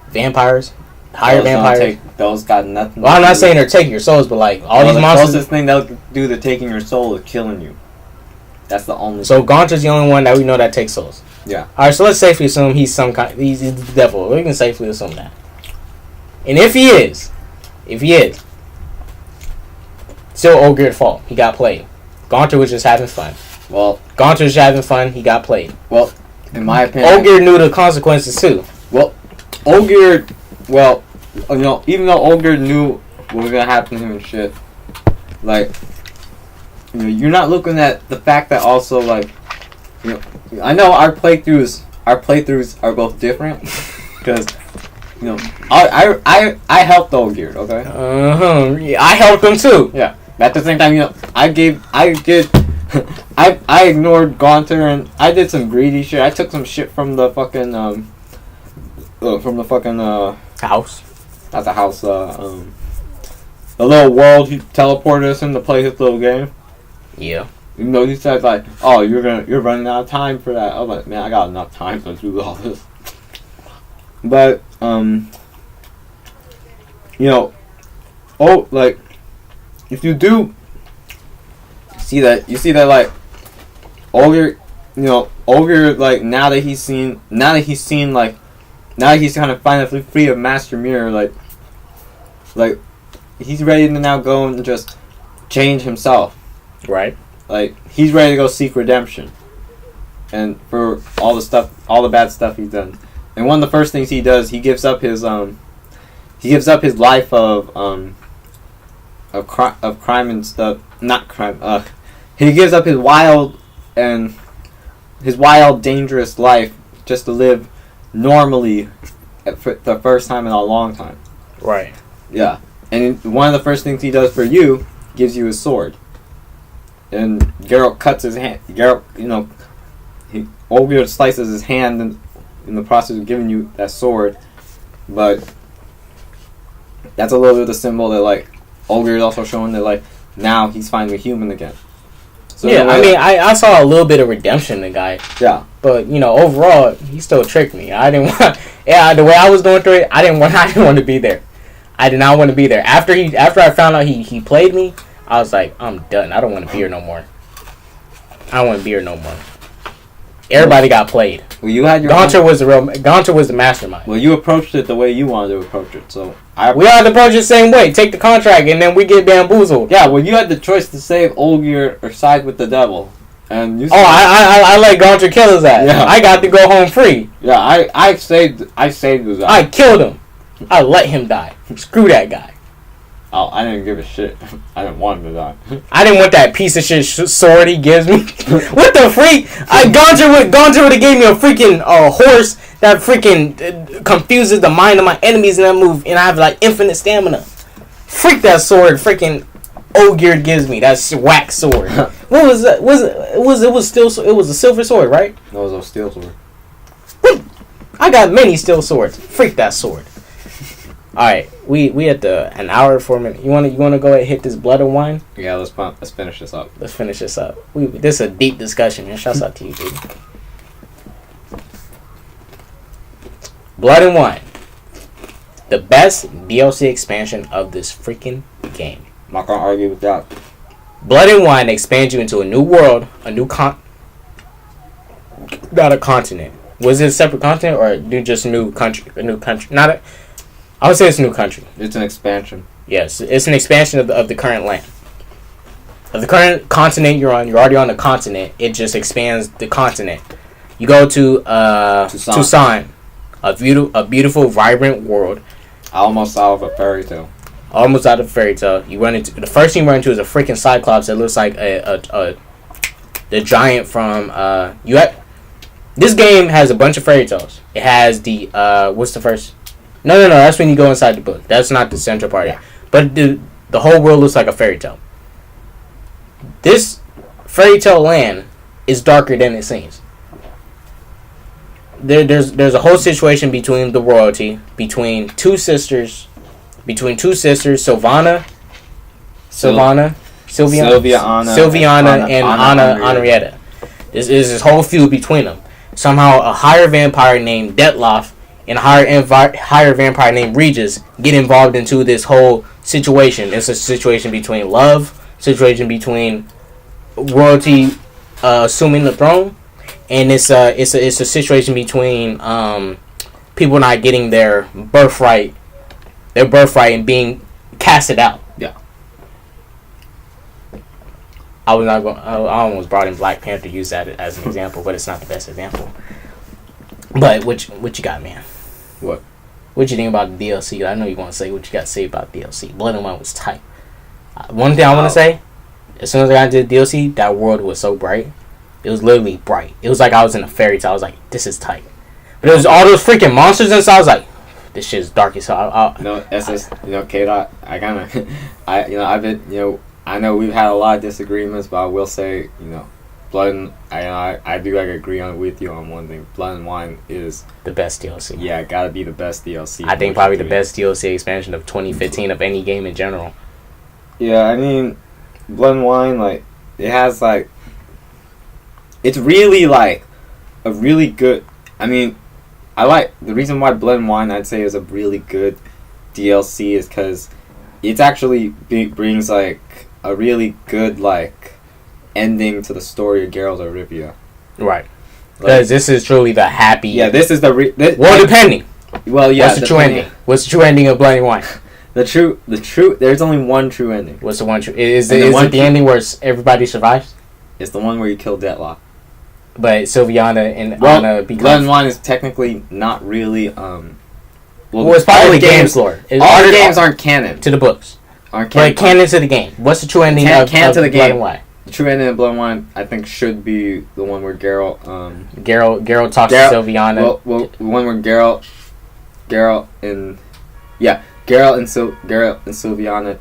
vampires, higher vampires. Those got nothing. Well, I'm not saying they're taking your souls, but like all these monsters. The closest thing they'll do to taking your soul is killing you. That's the only. So Gaunter's the only one that we know that takes souls. Yeah. All right, so let's safely assume he's the devil. We can safely assume that. And if he is, still Olgierd's fault. He got played. Gaunter was just having fun. Well, Gaunter was having fun. He got played. Well, in my opinion, Olgierd knew the consequences too. Well, Olgierd. Well, even though Olgierd knew what was gonna happen to him and shit, like, you're not looking at the fact that also, like, I know our playthroughs are both different because, I helped Olgierd, okay? Yeah, I helped him too. Yeah. At the same time, I ignored Gaunter and I did some greedy shit. I took some shit from the fucking House. Not the house. The little world he teleported us in to play his little game. Yeah. Even though he said like, "Oh, you're running out of time for that." I was like, "Man, I got enough time to do all this." But like, if you do see that like Olgierd, like now that he's kind of finally free of Master Mirror, like he's ready to now go and just change himself. Right. Like he's ready to go seek redemption, and for all the bad stuff he's done. And one of the first things he does, he gives up his life of crime and stuff. Not crime. He gives up his wild, dangerous life just to live normally for the first time in a long time. Right. Yeah. And one of the first things he does for you, gives you his sword. And Geralt cuts his hand. Olgierd slices his hand in the process of giving you that sword. But that's a little bit of the symbol that, like, Olgierd is also showing that, like, now he's finally human again. So yeah, I saw a little bit of redemption in the guy. Yeah. But, overall, he still tricked me. I didn't want... Yeah, the way I was going through it, I didn't want to be there. I did not want to be there. After I found out he played me, I was like, I'm done. I don't want to be here no more. Everybody got played. Well, you had your Gaunter was the mastermind. Well, you approached it the way you wanted to approach it, so we had to approach it the same way. Take the contract, and then we get bamboozled. Yeah, well, you had the choice to save Olgierd or side with the devil, and you. I let Gaunter kill his ass. Yeah. I got to go home free. Yeah, I saved his ass. I killed him. I let him die. Screw that guy. Oh, I didn't give a shit. I didn't want him to die. I didn't want that piece of shit sword he gives me. What the freak? Gaunter would have gave me a freaking horse that freaking confuses the mind of my enemies in that move, and I have like infinite stamina. Freak that sword, freaking Ogear gives me that whack sword. What was that? It was a silver sword, right? No, it was a steel sword. I got many steel swords. Freak that sword. All right, we at an hour 4 minutes. You wanna go ahead and hit this blood and wine? Yeah, let's finish this up. Let's finish this up. This is a deep discussion, man. Shouts out to you, dude. Blood and Wine. The best DLC expansion of this freaking game. I'm not gonna argue with that. Blood and Wine expands you into a new world, not a continent. Was it a separate continent or just a new country? I would say it's a new country. It's an expansion. Yes, it's an expansion of the current land. Of the current continent you're on, you're already on the continent. It just expands the continent. You go to Tucson, a beautiful, vibrant world. Almost out of a fairy tale. Almost out of a fairy tale. You run into the first thing you run into is a freaking Cyclops that looks like the giant from This game has a bunch of fairy tales. It has the what's the first? No. That's when you go inside the book. That's not the central part. Yeah. But the whole world looks like a fairy tale. This fairy tale land is darker than it seems. There's a whole situation between the royalty, between two sisters, Sylviana, and Anna Henrietta. There's this whole feud between them. Somehow a higher vampire named Detloff and a higher vampire named Regis get involved into this whole situation. It's a situation between love, situation between royalty assuming the throne, and it's a situation between people not getting their birthright and being casted out. Yeah. I almost brought in Black Panther, use that as an example, but it's not the best example. But what you got, man? What? What you think about the DLC? I know you want to say what you got to say about DLC. Blood and Wine was tight. One thing I want to say, as soon as I got into the DLC, that world was so bright. It was literally bright. It was like I was in a fairy tale. I was like, this is tight. But it was all those freaking monsters inside. I was like, this shit is dark as hell. K-Dot, I know we've had a lot of disagreements, but I will say, Blood and I do agree with you on one thing. Blood and Wine is the best DLC. Yeah, gotta be the best DLC. I think probably the best DLC expansion of 2015 of any game in general. Yeah, I mean, Blood and Wine, it has it's really a really good. I mean, the reason why Blood and Wine I'd say is a really good DLC is because it actually brings a really good ending to the story of Geralt of Rivia. Right. Because this is truly the happy. Yeah, this is the depending. Well, yeah. What's the true ending? What's the true ending of Blood and Wine? The true. There's only one true ending. What's the one true? Is it the ending where everybody survives? It's the one where you kill Detloff. But Sylviana and Anna become. Blood and Wine is technically not really. Well, it's probably games lore. All the games aren't canon to the books. Aren't canon. But canon to the game. What's the true ending of to the Blood game? And Wine? The true ending of Blood and Wine, I think, should be the one where Geralt. Geralt talks to Sylviana. Well, the one where Geralt and Sylviana,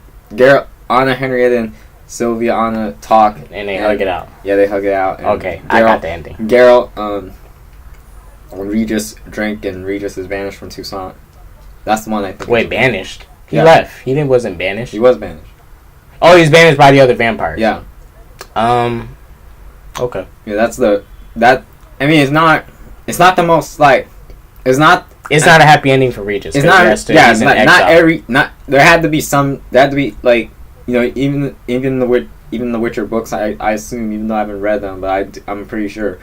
Anna Henrietta and Sylviana talk, and they hug it out. Yeah, they hug it out. Okay, I got the ending. Geralt, Regis drank and Regis is banished from Tucson. That's the one I think. Wait, banished? He left. He wasn't banished. He was banished. Oh, he's banished by the other vampires. Yeah. Okay. Yeah, I mean, it's not the most it's not a happy ending for Regis. It's not. It's not there had to be even the Witcher books. I assume, even though I haven't read them, but I'm pretty sure,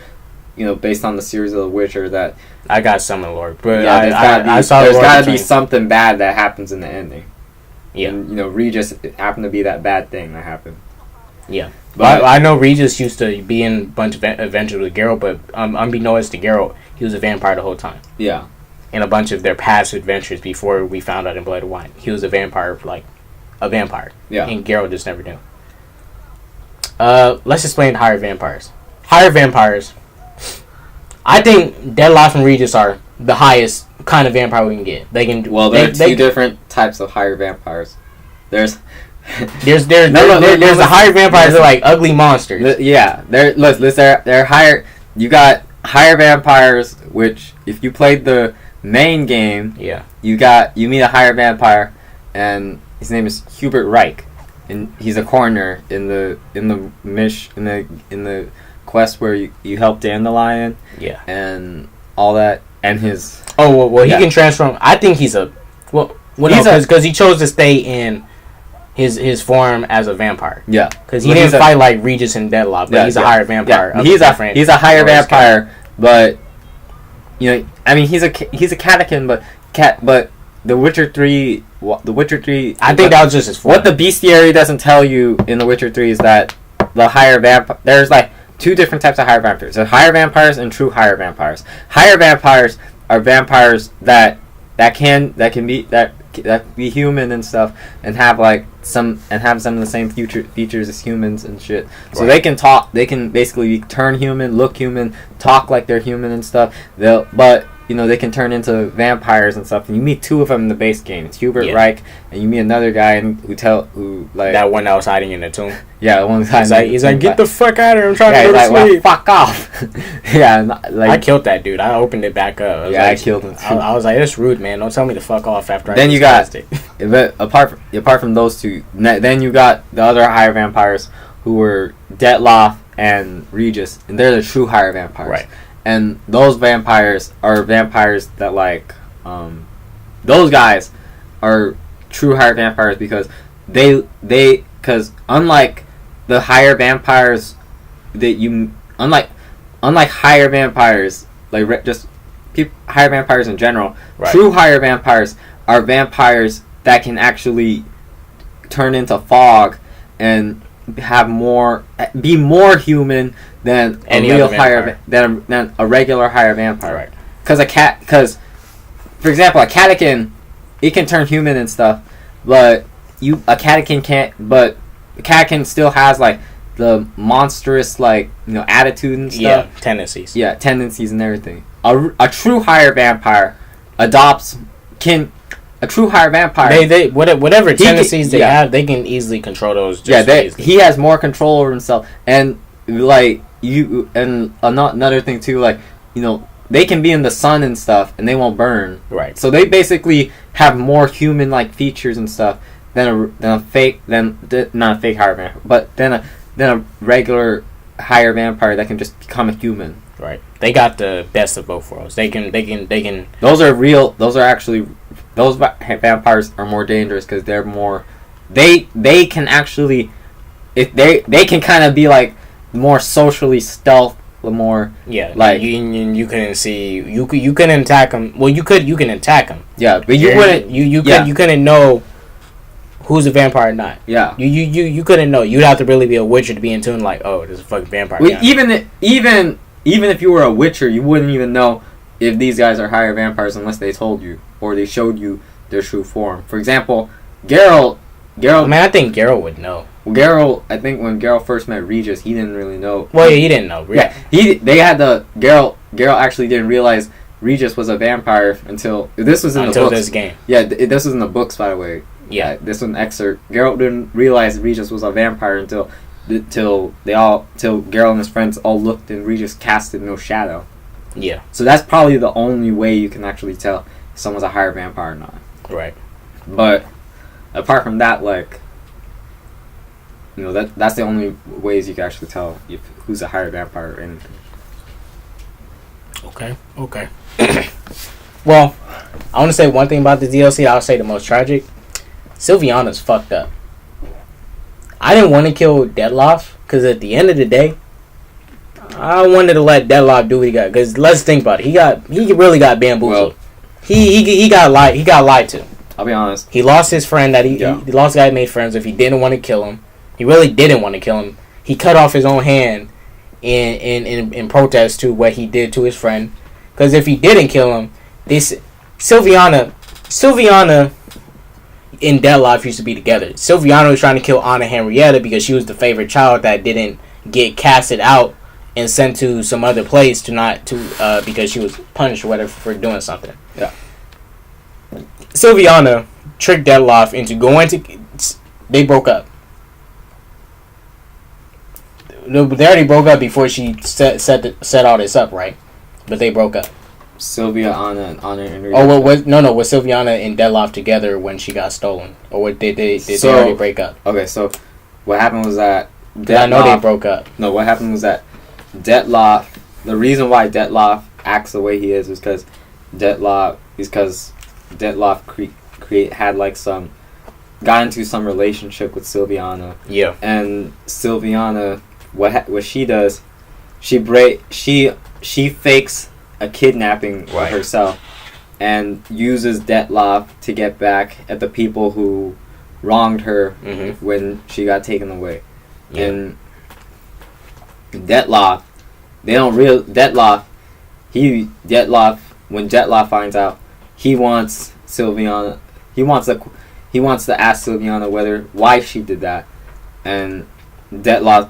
based on the series of The Witcher, that I got some of the lore, but there's gotta be something bad that happens in the ending. Yeah. And, Regis happened to be that bad thing that happened. Yeah. But I know Regis used to be in a bunch of adventures with Geralt, but unbeknownst to Geralt, he was a vampire the whole time. Yeah. In a bunch of their past adventures before we found out in Blood and Wine, he was a vampire, a vampire. Yeah. And Geralt just never knew. Let's explain higher vampires. Higher vampires. I think Detloff and Regis are the highest kind of vampire we can get. They can. Well, there are two different types of higher vampires. There's the higher vampires are like ugly monsters. They're higher. You got higher vampires, which if you played the main game, you meet a higher vampire, and his name is Hubert Reich, and he's a coroner in the quest where you help Dandelion, and all that, and his he can transform. I think he's a because he chose to stay in his form as a vampire. Yeah, because he didn't fight like Regis and Deadlock, but he's a higher vampire. Yeah. He's a higher vampire, but I mean he's a catechin, but The Witcher 3. I think that was just his form. What the bestiary doesn't tell you in The Witcher 3 is that the higher vampire. There's like two different types of higher vampires. There's higher vampires and true higher vampires. Higher vampires are vampires that can be human and stuff, and have some of the same features as humans and shit. So they can talk. They can basically turn human, look human, talk like they're human and stuff. They can turn into vampires and stuff. And you meet two of them in the base game. It's Hubert Reich, and you meet another guy that one that was hiding in the tomb. Yeah, one time he's like, get the fuck out of here! I'm trying to go to sleep. Well, fuck off. I killed that dude. I opened it back up. I killed him too. I was like, that's rude, man. Don't tell me to fuck off after. Then you got apart from those two, then you got the other higher vampires who were Detloff and Regis, and they're the true higher vampires. Right. And those vampires are vampires that those guys are true higher vampires because because unlike the higher vampires unlike higher vampires higher vampires in general, true higher vampires are vampires that can actually turn into fog and be more human than than a regular higher vampire. Right. Because for example, a catechin, it can turn human and stuff, but a catechin can't. But the catechin still has the monstrous attitude and stuff. Yeah, tendencies. Yeah, tendencies and everything. A true higher vampire a true higher vampire. They whatever tendencies they have, they can easily control those. He has more control over himself, and another thing too, they can be in the sun and stuff, and they won't burn. Right. So they basically have more human-like features and stuff than not a fake higher vampire, but than a regular higher vampire that can just become a human. Right. They got the best of both worlds. They can. Those are real. Those vampires are more dangerous because they're more. They can actually, if they can kind of be more socially stealth, more. Yeah. You couldn't see. You couldn't attack them. Well, you can attack them. Yeah, but you wouldn't. You couldn't know who's a vampire or not. Yeah. You couldn't know. You'd have to really be a witcher to be in tune. There's a fucking vampire. Well, even if you were a witcher, you wouldn't even know if these guys are higher vampires unless they told you or they showed you their true form. For example, Geralt. I think Geralt would know. Geralt, I think when Geralt first met Regis, he didn't really know. Well, yeah, he didn't know. Really. Yeah, Geralt actually didn't realize Regis was a vampire until this was in the books. Until this game. Yeah, this was in the books, by the way. Yeah, this was an excerpt. Geralt didn't realize Regis was a vampire until Geralt and his friends all looked and Regis casted no shadow. Yeah. So that's probably the only way you can actually tell if someone's a higher vampire or not. Right. But apart from that, that's the only ways you can actually tell who's a higher vampire or anything. Okay. Well, I want to say one thing about the DLC. I'll say the most tragic. Sylviana's fucked up. I didn't want to kill Dettlaff because at the end of the day, I wanted to let Dettlaff do what he got. Because let's think about it. He really got bamboozled. Well, he got lied to. I'll be honest. He lost his friend that he lost a guy he made friends with. He didn't want to kill him. He really didn't want to kill him. He cut off his own hand in protest to what he did to his friend. Because if he didn't kill him, Sylviana in Dettlaff used to be together. Sylviana was trying to kill Anna Henrietta because she was the favorite child that didn't get casted out and sent to some other place because she was punished or whatever for doing something. Yeah. Sylviana tricked Dettlaff into going to. They broke up. They already broke up before she set all this up, right? But they broke up. Sylvia, Anna, and Henrietta. Oh, was Sylviana and Dettlaff together when she got stolen, or what did they already break up? Okay, so what happened was that I know they broke up. No, what happened was that Dettlaff. The reason why Dettlaff acts the way he is because Dettlaff had like got into some relationship with Sylviana. Yeah. And Sylviana, what she does, she fakes a kidnapping right. herself and uses Dettlaff to get back at the people who wronged her when she got taken away. Yeah. And Dettlaff, when Dettlaff finds out, he wants Sylviana. He wants to ask Sylviana why she did that, and Dettlaff,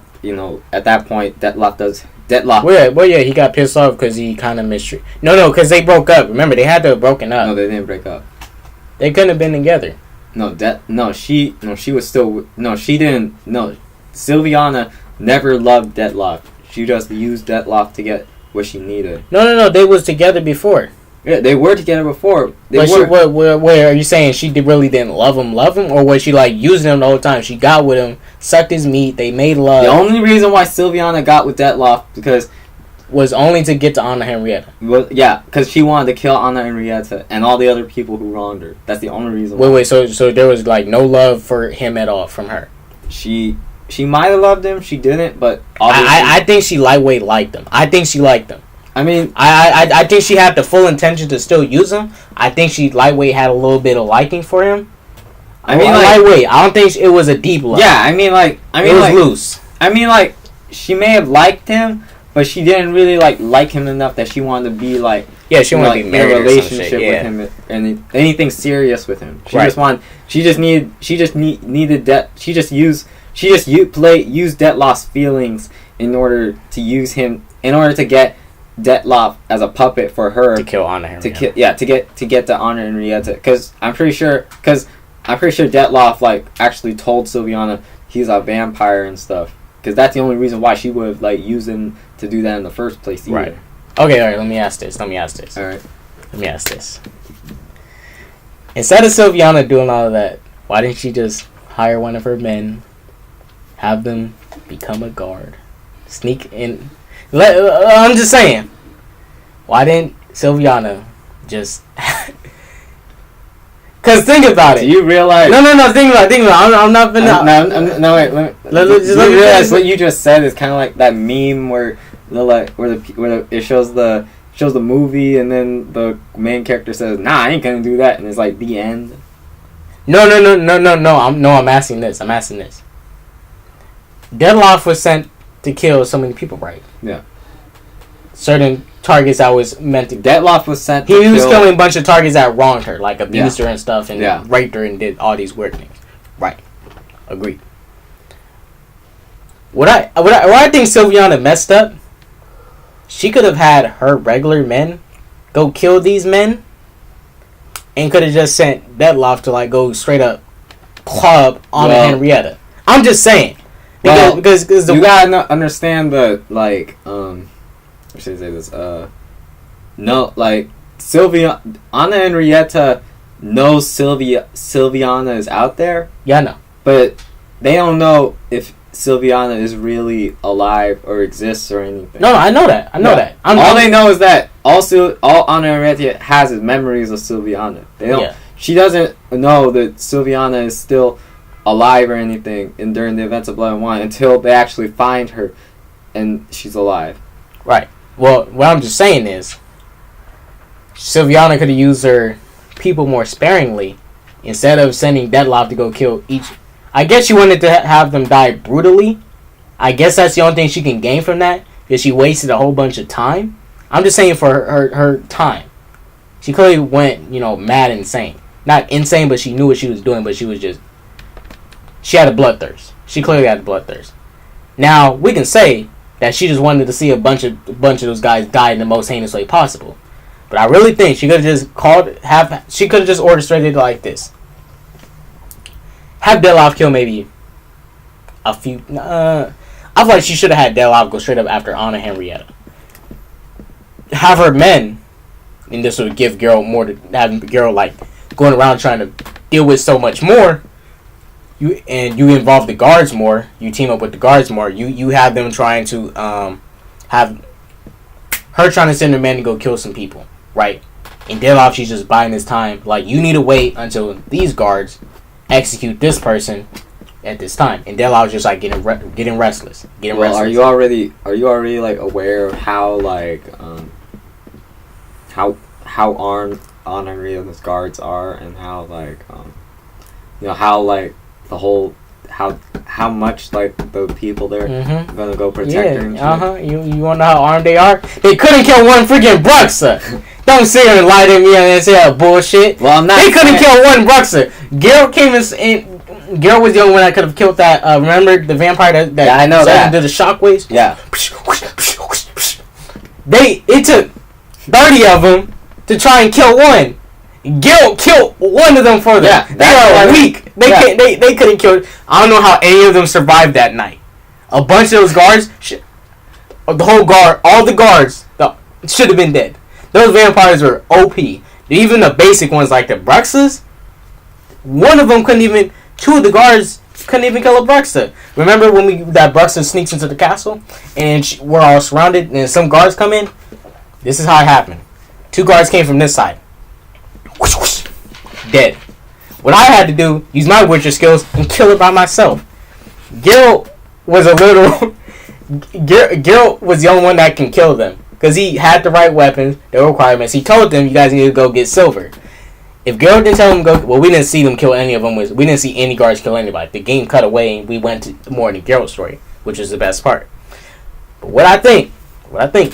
at that point, Dettlaff. Well, yeah, he got pissed off because he kind of mistreated. No, because they broke up. Remember, they had to have broken up. No, they didn't break up. They couldn't have been together. She was still. No, she didn't. No, Sylviana never loved Dettlaff. She just used Dettlaff to get what she needed. No, they was together before. Yeah, they were together before. Are you saying she really didn't love him, or was she like using him the whole time? She got with him, sucked his meat, they made love. The only reason why Sylviana got with Dettlaff was only to get to Anna Henrietta. Well, yeah, because she wanted to kill Anna Henrietta and all the other people who wronged her. That's the only reason. Wait, so there was like no love for him at all from her. She might have loved him. She didn't, but I think she lightweight liked him. I think she liked him. I mean, I think she had the full intention to still use him. I think she lightweight had a little bit of liking for him. Lightweight. I don't think it was a deep love. Yeah, it was loose. She may have liked him, but she didn't really like him enough that she wanted to be she wanted to be married in a relationship with him and anything serious with him. She just needed that. She just used Dettlaff's feelings in order to use him in order to get Dettlaff as a puppet for her to kill Anna Henrietta. To get to Anna Henrietta, because I'm pretty sure Dettlaff actually told Sylviana he's a vampire and stuff, because that's the only reason why she would have used him to do that in the first place. Either. Right. Okay. All right. Let me ask this. All right. Let me ask this. Instead of Sylviana doing all of that, why didn't she just hire one of her men, have them become a guard, sneak in? I'm just saying. Why didn't Sylviana just? Cause think about it. Do you realize? No. Think about it. I'm not gonna. No. Wait. Let me realize what you just said is kind of like that meme where it shows the movie and then the main character says, "Nah, I ain't gonna do that," and it's like the end. No. I'm asking this. Dettlaff was sent to kill so many people, right? Yeah. Certain targets I was meant to. Dettlaff was sent. He was killing a bunch of targets that wronged her, like abused her and stuff, and Yeah. raped her and did all these weird things. Right. Agreed. What I think Sylviana messed up. She could have had her regular men go kill these men, and could have just sent Dettlaff to go straight up club on Henrietta. I'm just saying. Because you gotta understand the how should I say this? Anna Henrietta knows Sylviana is out there. Yeah, I know. But they don't know if Sylviana is really alive or exists or anything. No, I know that. All they know is that all Anna Henrietta has is memories of Sylviana. They don't. Yeah. She doesn't know that Sylviana is still alive or anything during the events of Blood and Wine until they actually find her and she's alive. Right. Well, what I'm just saying is Sylviana could have used her people more sparingly instead of sending Dettlaff to go kill each. I guess she wanted to have them die brutally. I guess that's the only thing she can gain from that, because she wasted a whole bunch of time. I'm just saying for her time. She clearly went, mad insane. Not insane, but she knew what she was doing, but she had a bloodthirst. She clearly had a bloodthirst. Now, we can say that she just wanted to see a bunch of those guys die in the most heinous way possible. But I really think she could have just orchestrated it like this. Have Dettlaff kill maybe a few. I feel like she should have had Dettlaff go straight up after Anna Henrietta. Have her men, and this would give Geralt more to have Geralt like going around trying to deal with so much more. You involve the guards more. You team up with the guards more. You have them trying to have her trying to send her men to go kill some people, right? And Dettlaff, she's just buying this time. Like, you need to wait until these guards execute this person at this time. And Dettlaff's just like getting restless. Are you already like aware of how like how armed Henrietta's guards are, and how like how like the whole how much like the people there gonna go protect her? You wanna know how armed they are? They couldn't kill one freaking Bruxa. Don't sit here and lie to me and say that bullshit. Well, I'm not. They couldn't kill one Bruxa. Geralt came in. Geralt was the only one that could have killed that. Remember the vampire that I know that did the shockwaves? Yeah. It took 30 of them to try and kill one. Geralt killed one of them for them. Yeah, they are weak. They couldn't kill. I don't know how any of them survived that night. A bunch of those guards, the whole guard, all the guards, should have been dead. Those vampires were OP. Even the basic ones like the Bruxas, one of them couldn't even. Two of the guards couldn't even kill a Bruxa. Remember when that Bruxa sneaks into the castle and we're all surrounded and some guards come in? This is how it happened. Two guards came from this side. Whoosh, whoosh, dead. What I had to do, use my Witcher skills and kill it by myself. Geralt was Geralt was the only one that can kill them because he had the right weapons, the requirements. He told them, you guys need to go get silver. If Geralt didn't tell them go, well, we didn't see them kill any of them. We didn't see any guards kill anybody. The game cut away and we went to more in the Geralt story, which is the best part. But what I think, I think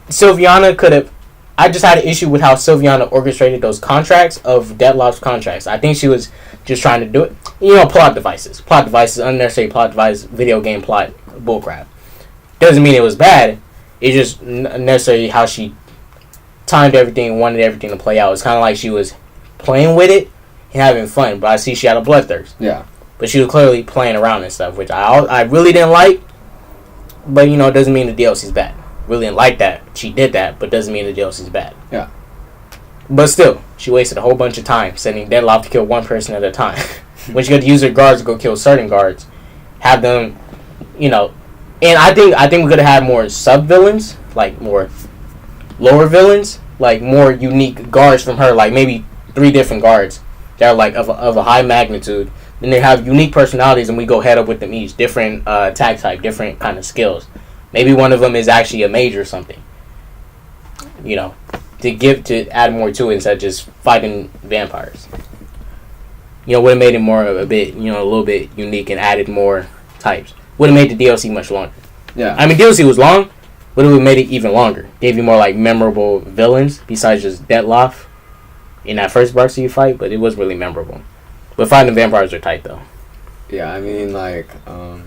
Sylviana could have. I just had an issue with how Sylviana orchestrated those contracts of Dettlaff's contracts. I think she was just trying to do it. Plot devices, unnecessary plot device, video game plot bullcrap. Doesn't mean it was bad. It's just necessarily how she timed everything, wanted everything to play out. It's kind of like she was playing with it and having fun. But I see she had a bloodthirst. Yeah. But she was clearly playing around and stuff, which I really didn't like. But it doesn't mean the DLC's bad. Really didn't like that. She did that, but doesn't mean the DLC's bad. Yeah. But still, she wasted a whole bunch of time sending Dettlaff to kill one person at a time. When she could use her guards to go kill certain guards, have them, and I think we could have had more sub-villains, like more lower villains, like more unique guards from her, like maybe 3 different guards that are like of a high magnitude. Then they have unique personalities, and we go head up with them each, different attack type, different kind of skills. Maybe one of them is actually a mage or something. To add more to it instead of just fighting vampires. Would have made it more a bit, a little bit unique and added more types. Would have made the DLC much longer. Yeah. I mean, DLC was long, but it would have made it even longer. Gave you more like memorable villains besides just Dettlaff in that first Bruxa you fight, but it was really memorable. But fighting vampires are tight though. Yeah, I mean, like, I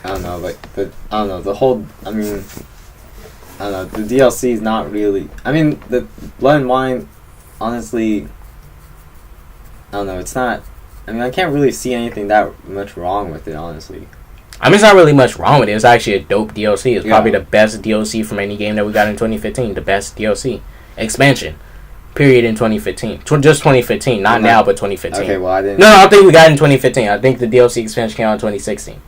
don't know, like, the DLC is not really, I mean, the Blood and Wine, honestly, I don't know, it's not, I can't really see anything that much wrong with it, honestly. There's not really much wrong with it. It's actually a dope DLC. It's probably the best DLC from any game that we got in 2015. The best DLC. Expansion. Period in 2015. Just 2015. Not now, but 2015. Okay, well, I didn't... No, I don't think we got it in 2015. I think the DLC expansion came out in 2016.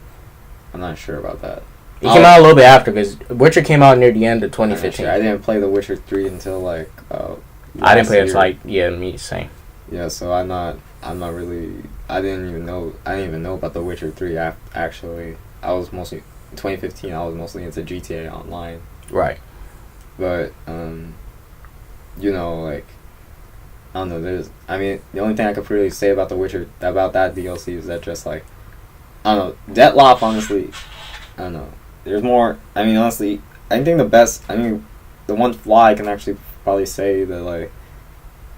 I'm not sure about that. It came out a little bit after, because Witcher came out near the end of 2015. Sure. I didn't play The Witcher 3 until, like, I didn't play it me, same. Yeah, so I'm not really... I didn't even know about The Witcher 3, actually. I was mostly... In 2015, I was mostly into GTA Online. Right. But, like... I don't know, the only thing I could really say about The Witcher, about that DLC is that just, like... I don't know, Dettlaff, honestly... I don't know. There's more... honestly, I think the one flaw I can actually probably say that, like...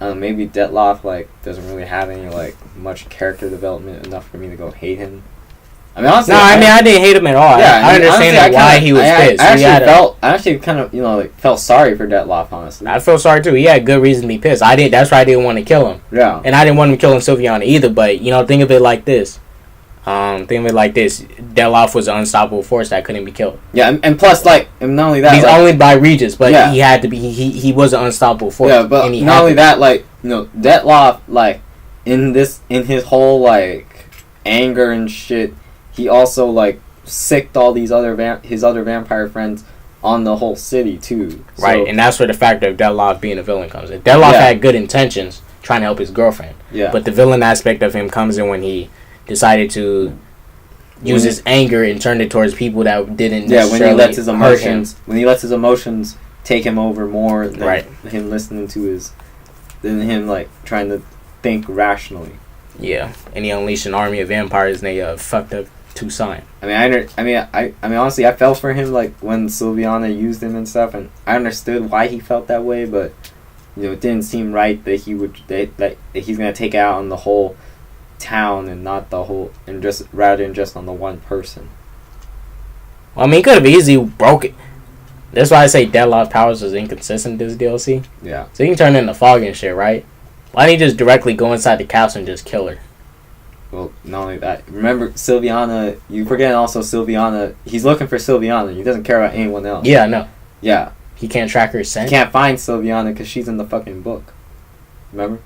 maybe Dettlaff, like, doesn't really have any, like, much character development enough for me to go hate him. I mean, honestly, No, I mean I didn't hate him at all. Yeah, I understand honestly, why he was pissed. I actually kind of, like, felt sorry for Dettloff, honestly. I feel sorry too. He had good reason to be pissed. That's why I didn't want to kill him. Yeah. And I didn't want him killing Sylviana either. But think of it like this. Dettloff was an unstoppable force that couldn't be killed. Yeah, and plus, like, and not only that, he's only by Regis, but yeah. he had to be. He was an unstoppable force. Yeah, but not only that, like, Dettloff, like, in his whole, like, anger and shit, he also, like, sicked all these his other vampire friends on the whole city too. So, right, and that's where the factor of Dettloff being a villain comes in. Dettloff had good intentions, trying to help his girlfriend. Yeah. But the villain aspect of him comes in when he decided to use his anger and turn it towards people that didn't necessarily when he lets his hurt him. emotions take him over more than him listening to than him, like, trying to think rationally. Yeah, and he unleashed an army of vampires and they fucked up Toussaint. I mean, honestly, I felt for him, like, when Sylviana used him and stuff, and I understood why he felt that way, but, it didn't seem right that that he's gonna take out on the whole town and not the whole, and just rather than just on the one person. Well, I mean, he could have easily broke it. That's why I say Dettloff powers was inconsistent this DLC. Yeah. So he can turn into fog and shit, right? Why didn't he just directly go inside the castle and just kill her? Well, not only that. Remember, Sylviana, you forget also Sylviana, he's looking for Sylviana. He doesn't care about anyone else. Yeah, I know. Yeah. He can't track her scent. He can't find Sylviana because she's in the fucking book. Remember?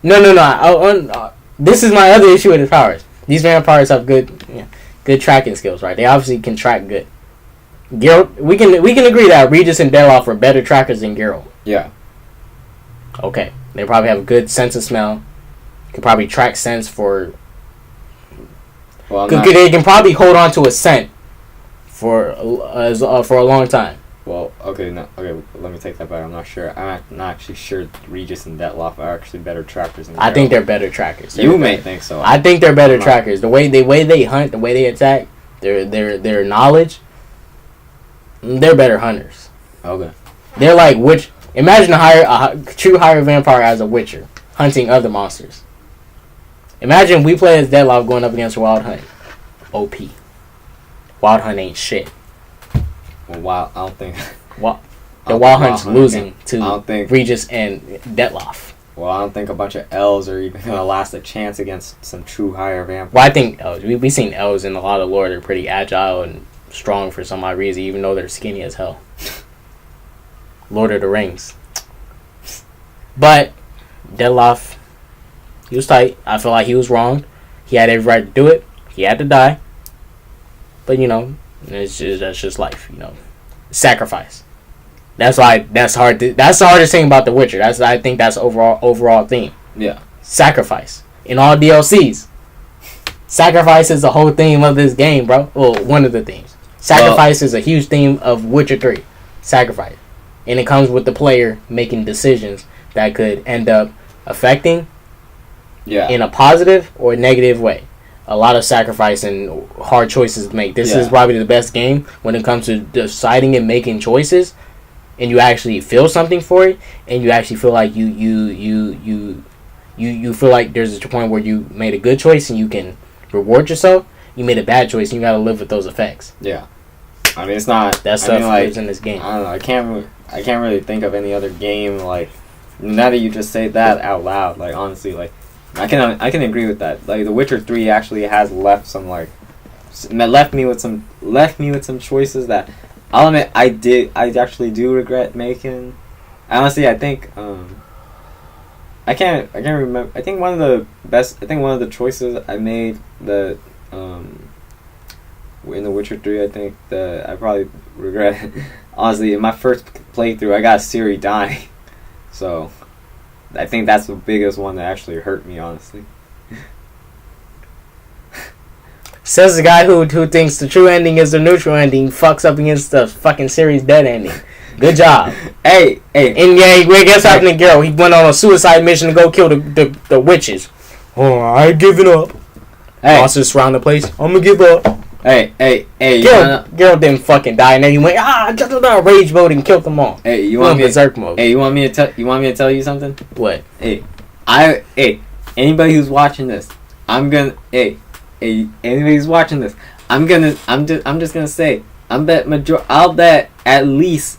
No. This is my other issue with his powers. These vampires have good tracking skills, right? They obviously can track good. Geralt, we can agree that Regis and Dettloff are better trackers than Geralt. Yeah. Okay. They probably have a good sense of smell. Can probably track scents for... Well, they can probably hold on to a scent for a long time. Well, okay, let me take that back. I'm not sure. I'm not actually sure Regis and Dettloff are actually better trackers than Geralt. I think they're better trackers. You may think so. I think they're better trackers. The way they hunt, the way they attack, their knowledge, they're better hunters. Okay. They're like imagine a true higher vampire as a witcher hunting other monsters. Imagine we play as Dettloff going up against Wild Hunt. OP. Wild Hunt ain't shit. Well, I don't think... Wild Hunt's losing to Regis and Dettloff. Well, I don't think a bunch of elves are even going to last a chance against some true higher vampires. Well, I think elves. We've seen elves in a lot of lore. They're pretty agile and strong for some odd reason, even though they're skinny as hell. Lord of the Rings. But Dettloff, he was tight. I feel like he was wronged. He had every right to do it. He had to die. But, that's just life, Sacrifice. That's hard. That's the hardest thing about The Witcher. I think that's overall theme. Yeah. Sacrifice. In all DLCs. Sacrifice is the whole theme of this game, bro. Well, one of the themes. Sacrifice is a huge theme of Witcher 3. Sacrifice. And it comes with the player making decisions that could end up affecting in a positive or negative way. A lot of sacrifice and hard choices to make. This is probably the best game when it comes to deciding and making choices, and you actually feel something for it, and you actually feel like you feel like there's a point where you made a good choice and you can reward yourself. You made a bad choice and you got to live with those effects. Yeah, I mean, it's not that stuff lives in this game. I don't know. I can't really think of any other game like, now that you just say that out loud. Like, honestly, like. I can agree with that. Like, The Witcher 3 actually has left me with some choices that I'll admit I actually do regret making. Honestly, I think I can't remember. I think one of the choices I made in The Witcher 3, I think that I probably regret. Honestly, in my first playthrough, I got Ciri dying, so. I think that's the biggest one that actually hurt me, honestly. Says the guy who thinks the true ending is the neutral ending, fucks up against the fucking series dead ending. Good job. Hey. And guess what happened to Geralt? He went on a suicide mission to go kill the witches. Oh, I ain't giving up. Hey. Monsters surround the place. I'm gonna give up. Hey. Geralt didn't fucking die, and then he went rage mode and killed them all. Hey, you want me berserk mode? Hey, you want me to tell you something? What? Hey, anybody who's watching this, anybody who's watching this, I'm just gonna say, I'll bet at least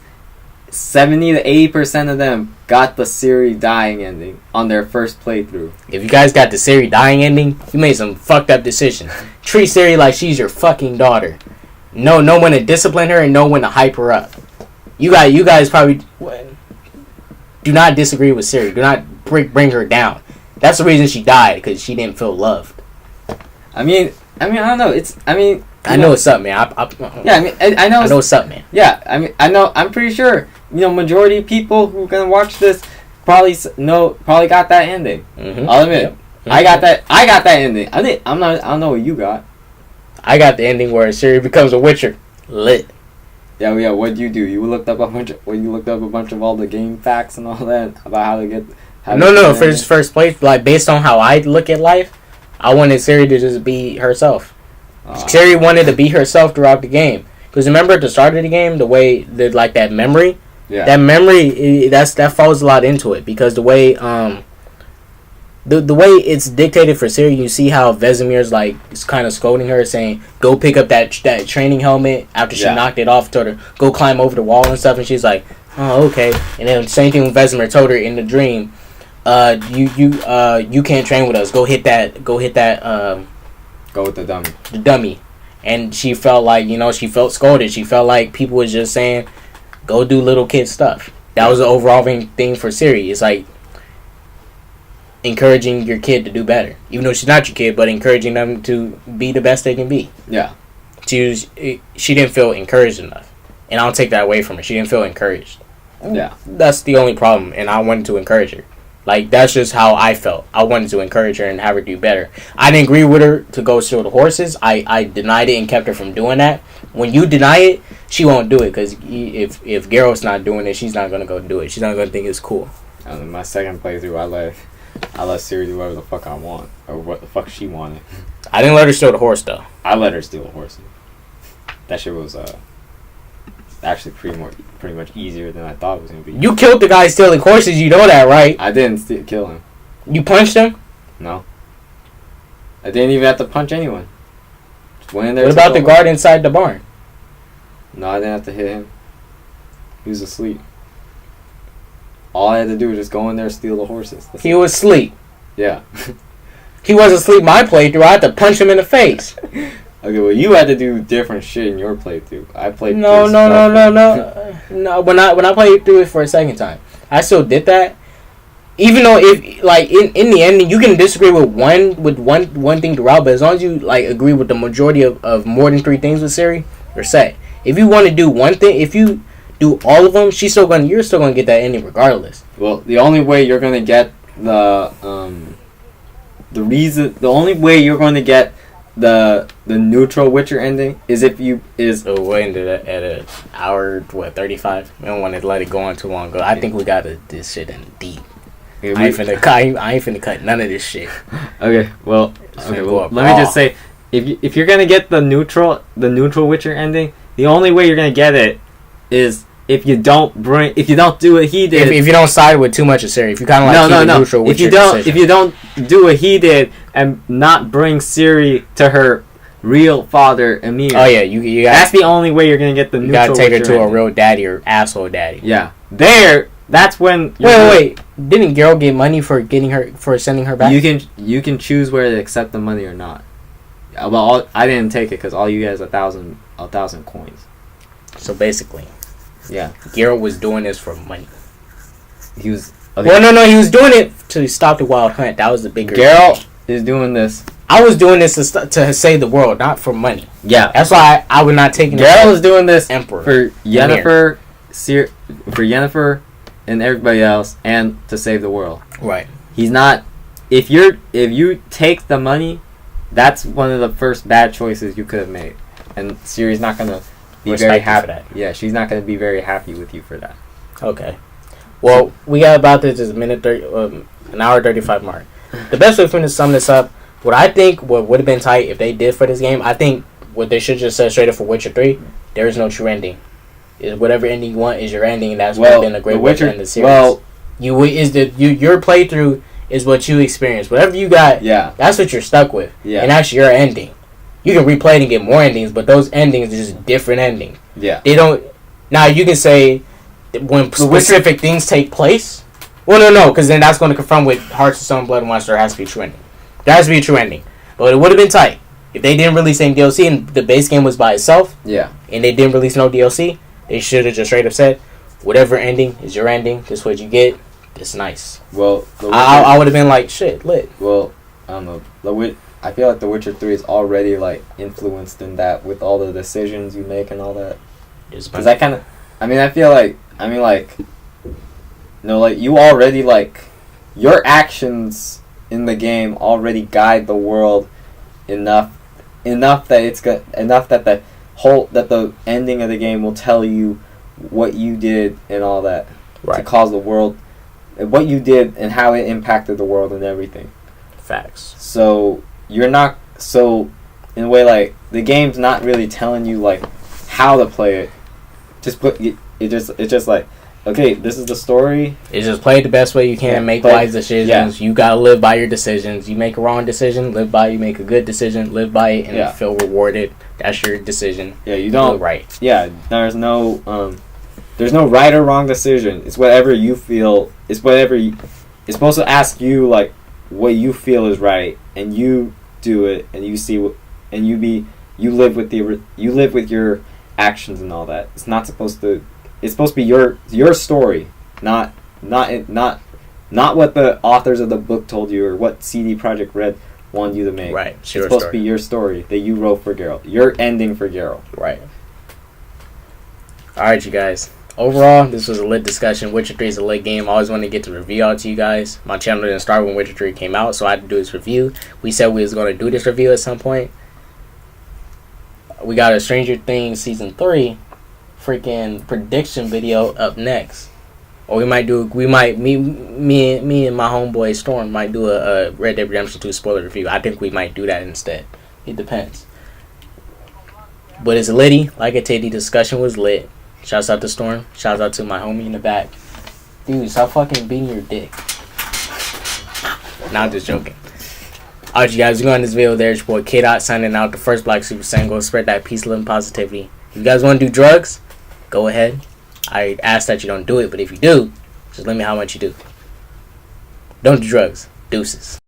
70 to 80% of them got the Siri dying ending on their first playthrough. If you guys got the Siri dying ending, you made some fucked up decisions. Treat Siri like she's your fucking daughter. Know when to discipline her and know when to hype her up. You guys probably do not disagree with Siri. Do not bring her down. That's the reason she died, because she didn't feel loved. I mean, I don't know. I know what's up, man. I know what's up, man. Yeah, I'm pretty sure, majority of people who are gonna watch this probably got that ending. Mm-hmm. I'll admit, Yep. I got that ending. I don't know what you got. I got the ending where Siri becomes a Witcher. Lit. Yeah. What'd you do? You looked up a bunch of all the game facts and all that about how to get. No. First place, like based on how I look at life, I wanted Siri to just be herself. Siri wanted to be herself throughout the game. Because remember at the start of the game, the way that memory, that memory that falls a lot into it. Because the way the way it's dictated for Siri, you see how Vesemir's like is kind of scolding her, saying, "Go pick up that training helmet." After she knocked it off, told her, "Go climb over the wall and stuff," and she's like, "Oh, okay." And then same thing with Vesemir told her in the dream, you can't train with us. Go hit that. Go with the dummy. The dummy. And she felt like, she felt scolded. She felt like people was just saying, "Go do little kid stuff." That was the overall thing for Siri. It's like encouraging your kid to do better, even though she's not your kid, but encouraging them to be the best they can be. Yeah. She didn't feel encouraged enough, and I'll take that away from her. She didn't feel encouraged. Yeah. That's the only problem, and I wanted to encourage her. Like, that's just how I felt. I wanted to encourage her and have her do better. I didn't agree with her to go steal the horses. I denied it and kept her from doing that. When you deny it, she won't do it, because if Geralt's not doing it, she's not going to go do it. She's not going to think it's cool. In my second playthrough, I let Siri do whatever the fuck I want, or what the fuck she wanted. I didn't let her steal the horse, though. I let her steal the horse. That shit was actually pretty much easier than I thought it was gonna be. You killed the guy stealing horses, you know that, right? I didn't kill him. You punched him? No. I didn't even have to punch anyone. Just went in there. What about the guard inside the barn? No, I didn't have to hit him. He was asleep. All I had to do was just go in there and steal the horses. He was asleep. Yeah. He wasn't asleep my playthrough. I had to punch him in the face. Okay, well, you had to do different shit in your playthrough. I played. No. When I played through it for a second time, I still did that. Even though if like in the ending, you can disagree with one thing throughout, but as long as you like agree with the majority of more than 3 things with Siri, you're set. If you want to do one thing, if you do all of them, you're still gonna get that ending regardless. Well, the only way you're gonna get the only way you're gonna get the neutral Witcher ending is if you we're ended at an hour 35. We don't want to let it go on too long ago. I think we got this shit in deep. Yeah, I ain't finna cut none of this shit. Okay, well, let me just say, if you're gonna get the neutral Witcher ending, the only way you're gonna get it is if you don't do what he did. If you don't side with too much of Siri, if you kind of like keep it neutral with your decision. If you don't do what he did and not bring Siri to her real father Emir. Oh yeah, you got. That's the only way you're gonna get the neutral. You gotta take her Witcher to ending. a real daddy or asshole daddy. Yeah, that's when. Wait! Didn't Geralt get money for sending her back? You can choose whether to accept the money or not. Well, I didn't take it because all you guys 1,000 coins. So basically, yeah, Geralt was doing this for money. He was. Okay. Well, no, he was doing it to stop the Wild Hunt. That was the bigger. Geralt is doing this. I was doing this to save the world, not for money. Yeah, that's why I would not take. Geralt is doing this Emperor for Yennefer, for Yennefer, and everybody else, and to save the world. Right. He's not. If you take the money, that's one of the first bad choices you could have made, and Ciri's not gonna be very happy. For that. Yeah, she's not gonna be very happy with you for that. Okay. Well, we got about this is an hour 35 mark. The best way for me to sum this up, what I think would have been tight if they did for this game, I think what they should just said straight up for Witcher 3, there is no true ending. Whatever ending you want is your ending, and that's would have been a great way to end the series. Well, your playthrough is what you experience. Whatever you got, that's what you're stuck with. Yeah. And that's your ending. You can replay it and get more endings, but those endings are just different endings. Yeah. They don't. Now you can say that when specific things take place. Well, no, because then that's going to confirm with Hearts of Stone, Blood and Wine. There has to be a true ending. There has to be a true ending, but it would have been tight if they didn't release any DLC and the base game was by itself. Yeah. And they didn't release no DLC. They should have just straight up said, whatever ending is your ending. This is what you get. It's nice. Well, I would have been like, shit, lit. Well, I don't know. I feel like The Witcher 3 is already like influenced in that with all the decisions you make and all that. Because I kind of, I feel like, no, like you already like your actions in the game already guide the world enough that it's got enough that the ending of the game will tell you what you did and all that to cause the world, what you did and how it impacted the world and everything. Facts. So you're not in a way like the game's not really telling you like how to play it. It's just like, okay, this is the story. It's just play it the best way you can. Make wise decisions. Yeah. You gotta live by your decisions. You make a wrong decision, live by it. You make a good decision, live by it, and feel rewarded. That's your decision. Yeah, you don't. Right. Yeah, there's no right or wrong decision. It's whatever you feel. It's whatever you. It's supposed to ask you like what you feel is right, and you do it, and you see what, and you live with your actions and all that. It's not supposed to. It's supposed to be your story, not what the authors of the book told you or what CD Projekt Red wanted you to make. Right. It's supposed to be your story that you wrote for Geralt. Your ending for Geralt. Right. Alright, you guys. Overall, this was a lit discussion. Witcher 3 is a lit game. I always wanted to get the review out to you guys. My channel didn't start when Witcher 3 came out, so I had to do this review. We said we was going to do this review at some point. We got a Stranger Things Season 3 freaking prediction video up next. Or me and my homeboy Storm might do a Red Dead Redemption 2 spoiler review. I think we might do that instead. It depends. But it's litty. Like I said, the discussion was lit. Shouts out to Storm. Shouts out to my homie in the back. Dude, stop fucking beating your dick. Nah, I'm just joking. Alright, you guys, we're going to this video there. It's your boy K-Dot signing out. The first Black Super Saiyan. Go spread that peace, love, and positivity. If you guys want to do drugs, go ahead. I ask that you don't do it, but if you do, just let me know how much you do. Don't do drugs. Deuces.